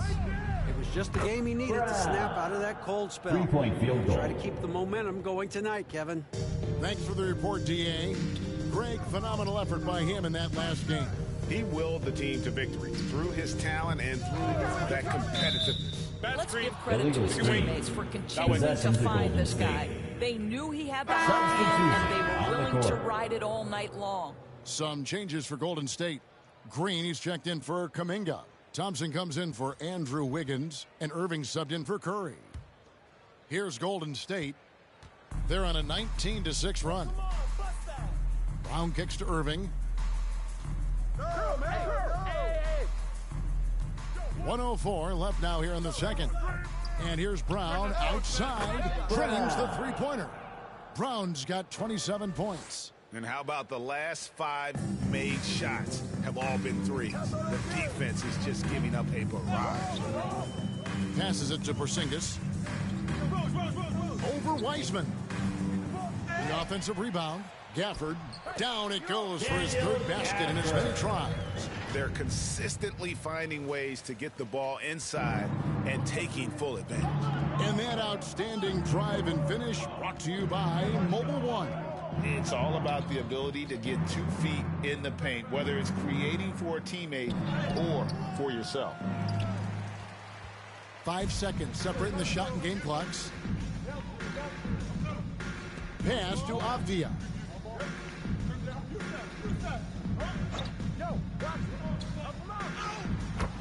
It was just the game he needed to snap out of that cold spell. 3-point field goal. Try to keep the momentum going tonight, Kevin. Thanks for the report, D.A. Greg, phenomenal effort by him in that last game. He willed the team to victory through his talent and through that competitiveness. Let's give credit to his teammates for continuing to find this guy. They knew he had the hot hand, and they were willing to ride it all night long. Some changes for Golden State. Green, he's checked in for Kuminga. Thompson comes in for Andrew Wiggins, and Irving subbed in for Curry. Here's Golden State. They're on a 19-6 run. Brown kicks to Irving. 1:04 left now here in the second. And here's Brown outside. Drains the three-pointer. Brown's got 27 points. And how about the last 5 made shots have all been threes? The defense is just giving up a barrage. Passes it to Porzingis. Over Wiseman. The offensive rebound. Gafford. Down it goes for his 3rd basket in as many tries. They're consistently finding ways to get the ball inside and taking full advantage. And that outstanding drive and finish brought to you by Mobile One. It's all about the ability to get 2 feet in the paint, whether it's creating for a teammate or for yourself. 5 seconds separating the shot and game clocks. Pass to Avdia.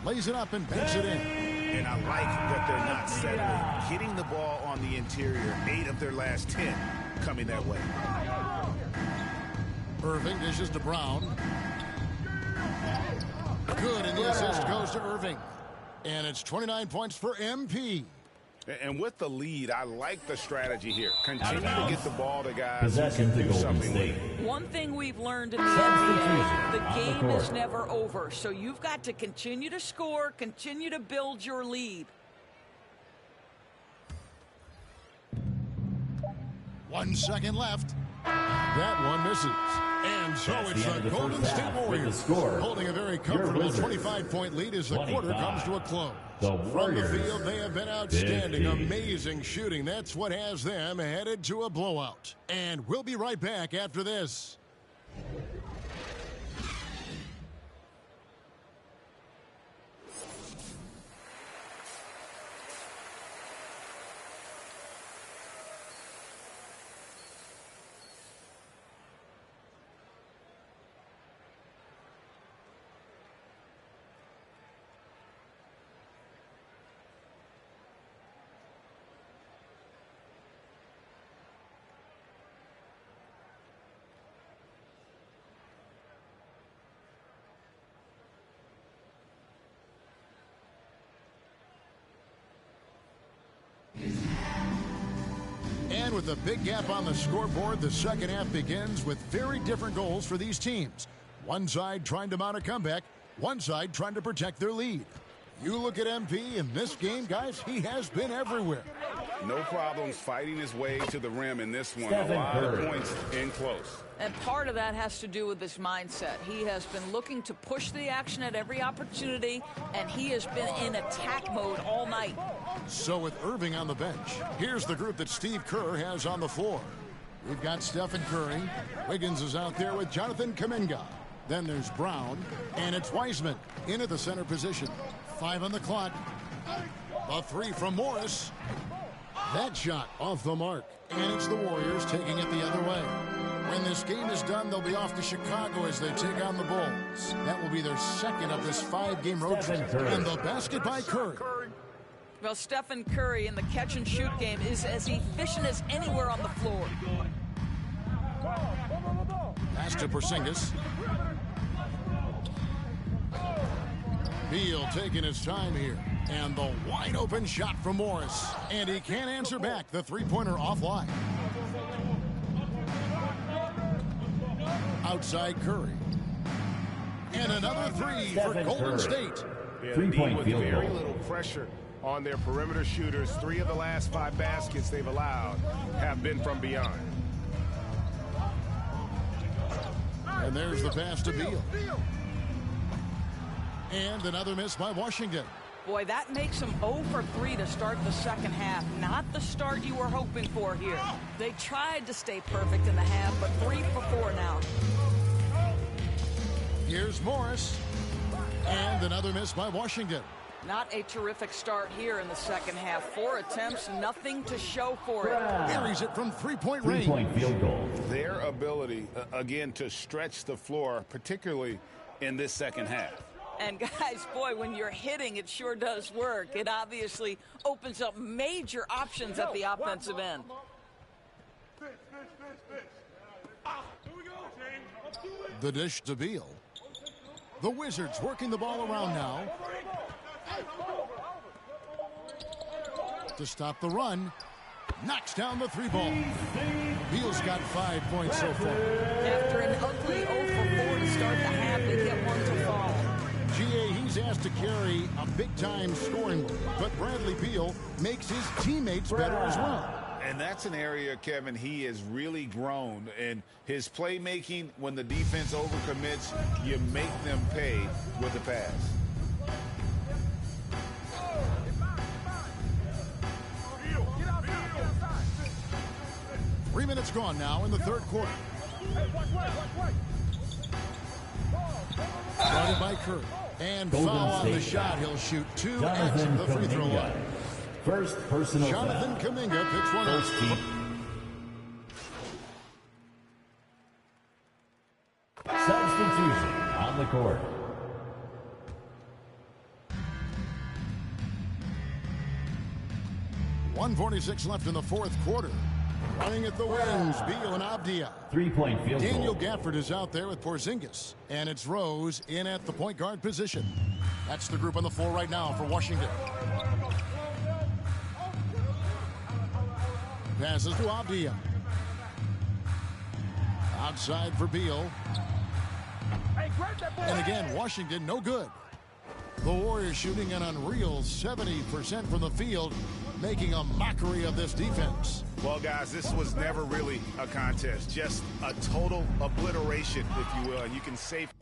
Lays it up and banks it in. And I like that they're not settling. Getting the ball on the interior, 8 of their last 10 coming that way. Irving dishes to Brown. Good, and the assist goes to Irving. And it's 29 points for MP. And with the lead, I like the strategy here. Continue to get the ball to guys Possession who to can do Golden something State. with it. One thing we've learned in the NBA, the game is never over. So you've got to continue to score, continue to build your lead. 1 second left. That one misses. And so it's the Golden State Warriors holding a very comfortable 25-point lead as the quarter comes to a close. From the field, they have been outstanding. 15. Amazing shooting. That's what has them headed to a blowout. And we'll be right back after this. And with a big gap on the scoreboard, the second half begins with very different goals for these teams. One side trying to mount a comeback, one side trying to protect their lead. You look at MP in this game, guys, he has been everywhere. No problems fighting his way to the rim in this one. Stephen A lot Curry. of points in close. And part of that has to do with his mindset. He has been looking to push the action at every opportunity, and he has been in attack mode all night. So with Irving on the bench, here's the group that Steve Kerr has on the floor. We've got Stephen Curry. Wiggins is out there with Jonathan Kuminga. Then there's Brown, and it's Wiseman in at the center position. 5 on the clock. A 3 from Morris. That shot off the mark. And it's the Warriors taking it the other way. When this game is done, they'll be off to Chicago as they take on the Bulls. That will be their second of this 5-game road trip. And the basket by Curry. Well, Stephen Curry in the catch-and-shoot game is as efficient as anywhere on the floor. Pass to Porzingis. Beal taking his time here. And the wide-open shot from Morris. And he can't answer back. The three-pointer offline. Outside Curry. And another 3 for Golden State. Three-point with field very goal. little pressure on their perimeter shooters. 3 of the last 5 baskets they've allowed have been from beyond. And there's the pass to Beal. And another miss by Washington. Boy, that makes them 0 for 3 to start the second half. Not the start you were hoping for here. They tried to stay perfect in the half, but 3 for 4 now. Here's Morris. And another miss by Washington. Not a terrific start here in the second half. 4 attempts, nothing to show for it. Carries it from three-point range. Three-point field goal. Their ability, again, to stretch the floor, particularly in this second half. And guys, boy, when you're hitting, it sure does work. It obviously opens up major options at the offensive end. The dish to Beal. The Wizards working the ball around now. To stop the run. Knocks down the 3 ball. Beal's got 5 points so far. After an ugly 0 for 4 to start the half, they get one to fall. GA, he's asked to carry a big-time scoring load, but Bradley Beal makes his teammates better as well. And that's an area, Kevin, he has really grown. And his playmaking, when the defense overcommits, you make them pay with the pass. Three minutes gone now in the third quarter. Guarded by Curry. And foul on the shot. He'll shoot 2 at the free throw line. First personal Jonathan Kuminga picks one up. First team. Substitution on the court. .146 left in the fourth quarter. Running at the wings, Beal and Avdia. 3-point field goal. Daniel Gafford is out there with Porzingis. And it's Rose in at the point guard position. That's the group on the floor right now for Washington. Passes to Avdia. Outside for Beal. And again, Washington no good. The Warriors shooting an unreal 70% from the field, making a mockery of this defense. Well, guys, this was never really a contest. Just a total obliteration, if you will. And you can safely...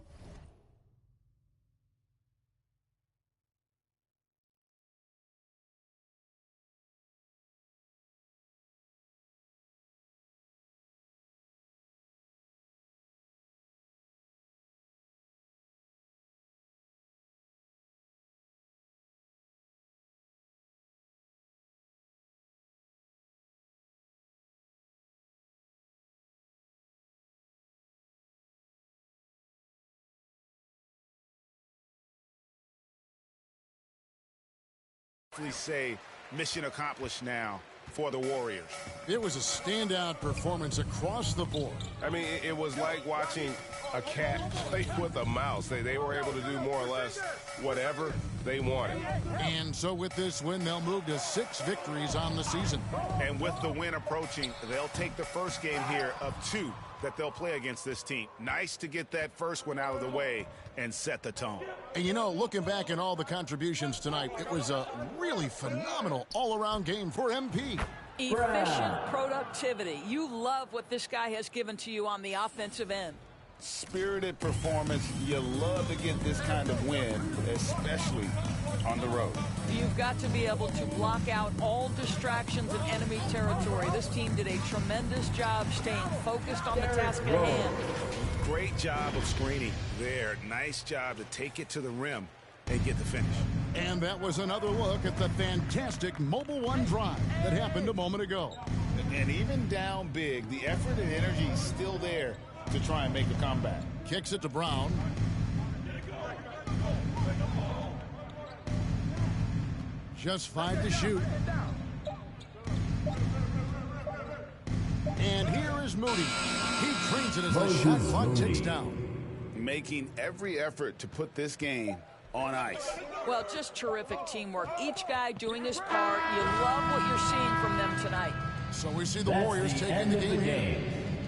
say mission accomplished now for the Warriors. It was a standout performance across the board. I mean, it was like watching a cat play with a mouse. They were able to do more or less whatever they wanted. And so with this win, they'll move to 6 victories on the season. And with the win approaching, they'll take the first game here of 2 that they'll play against this team. Nice to get that first one out of the way and set the tone. And you know, looking back at all the contributions tonight, it was a really phenomenal all-around game for MP. Efficient productivity. You love what this guy has given to you on the offensive end. Spirited performance. You love to get this kind of win, especially on the road. You've got to be able to block out all distractions in enemy territory. This team did a tremendous job staying focused on the task at hand. Great job of screening there. Nice job to take it to the rim and get the finish. And that was another look at the fantastic Mobile One drive that happened a moment ago. And even down big, the effort and energy is still there to try and make a comeback. Kicks it to Brown. Just 5 to shoot. And here is Moody. He trains it as the shot clock ticks down. Making every effort to put this game on ice. Well, just terrific teamwork. Each guy doing his part. You love what you're seeing from them tonight. So we see the Warriors taking the game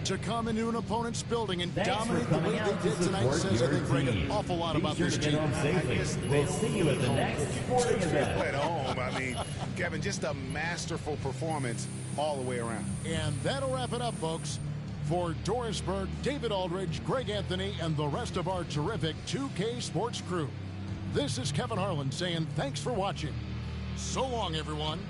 to come into an opponent's building and dominate the way they did tonight says, I think, Greg, an awful lot about this team. We'll see you at the next sporting event. At home, I mean, Kevin, just a masterful performance all the way around. And that'll wrap it up, folks. For Doris Berg, David Aldridge, Greg Anthony, and the rest of our terrific 2K Sports crew, this is Kevin Harlan saying thanks for watching. So long, everyone.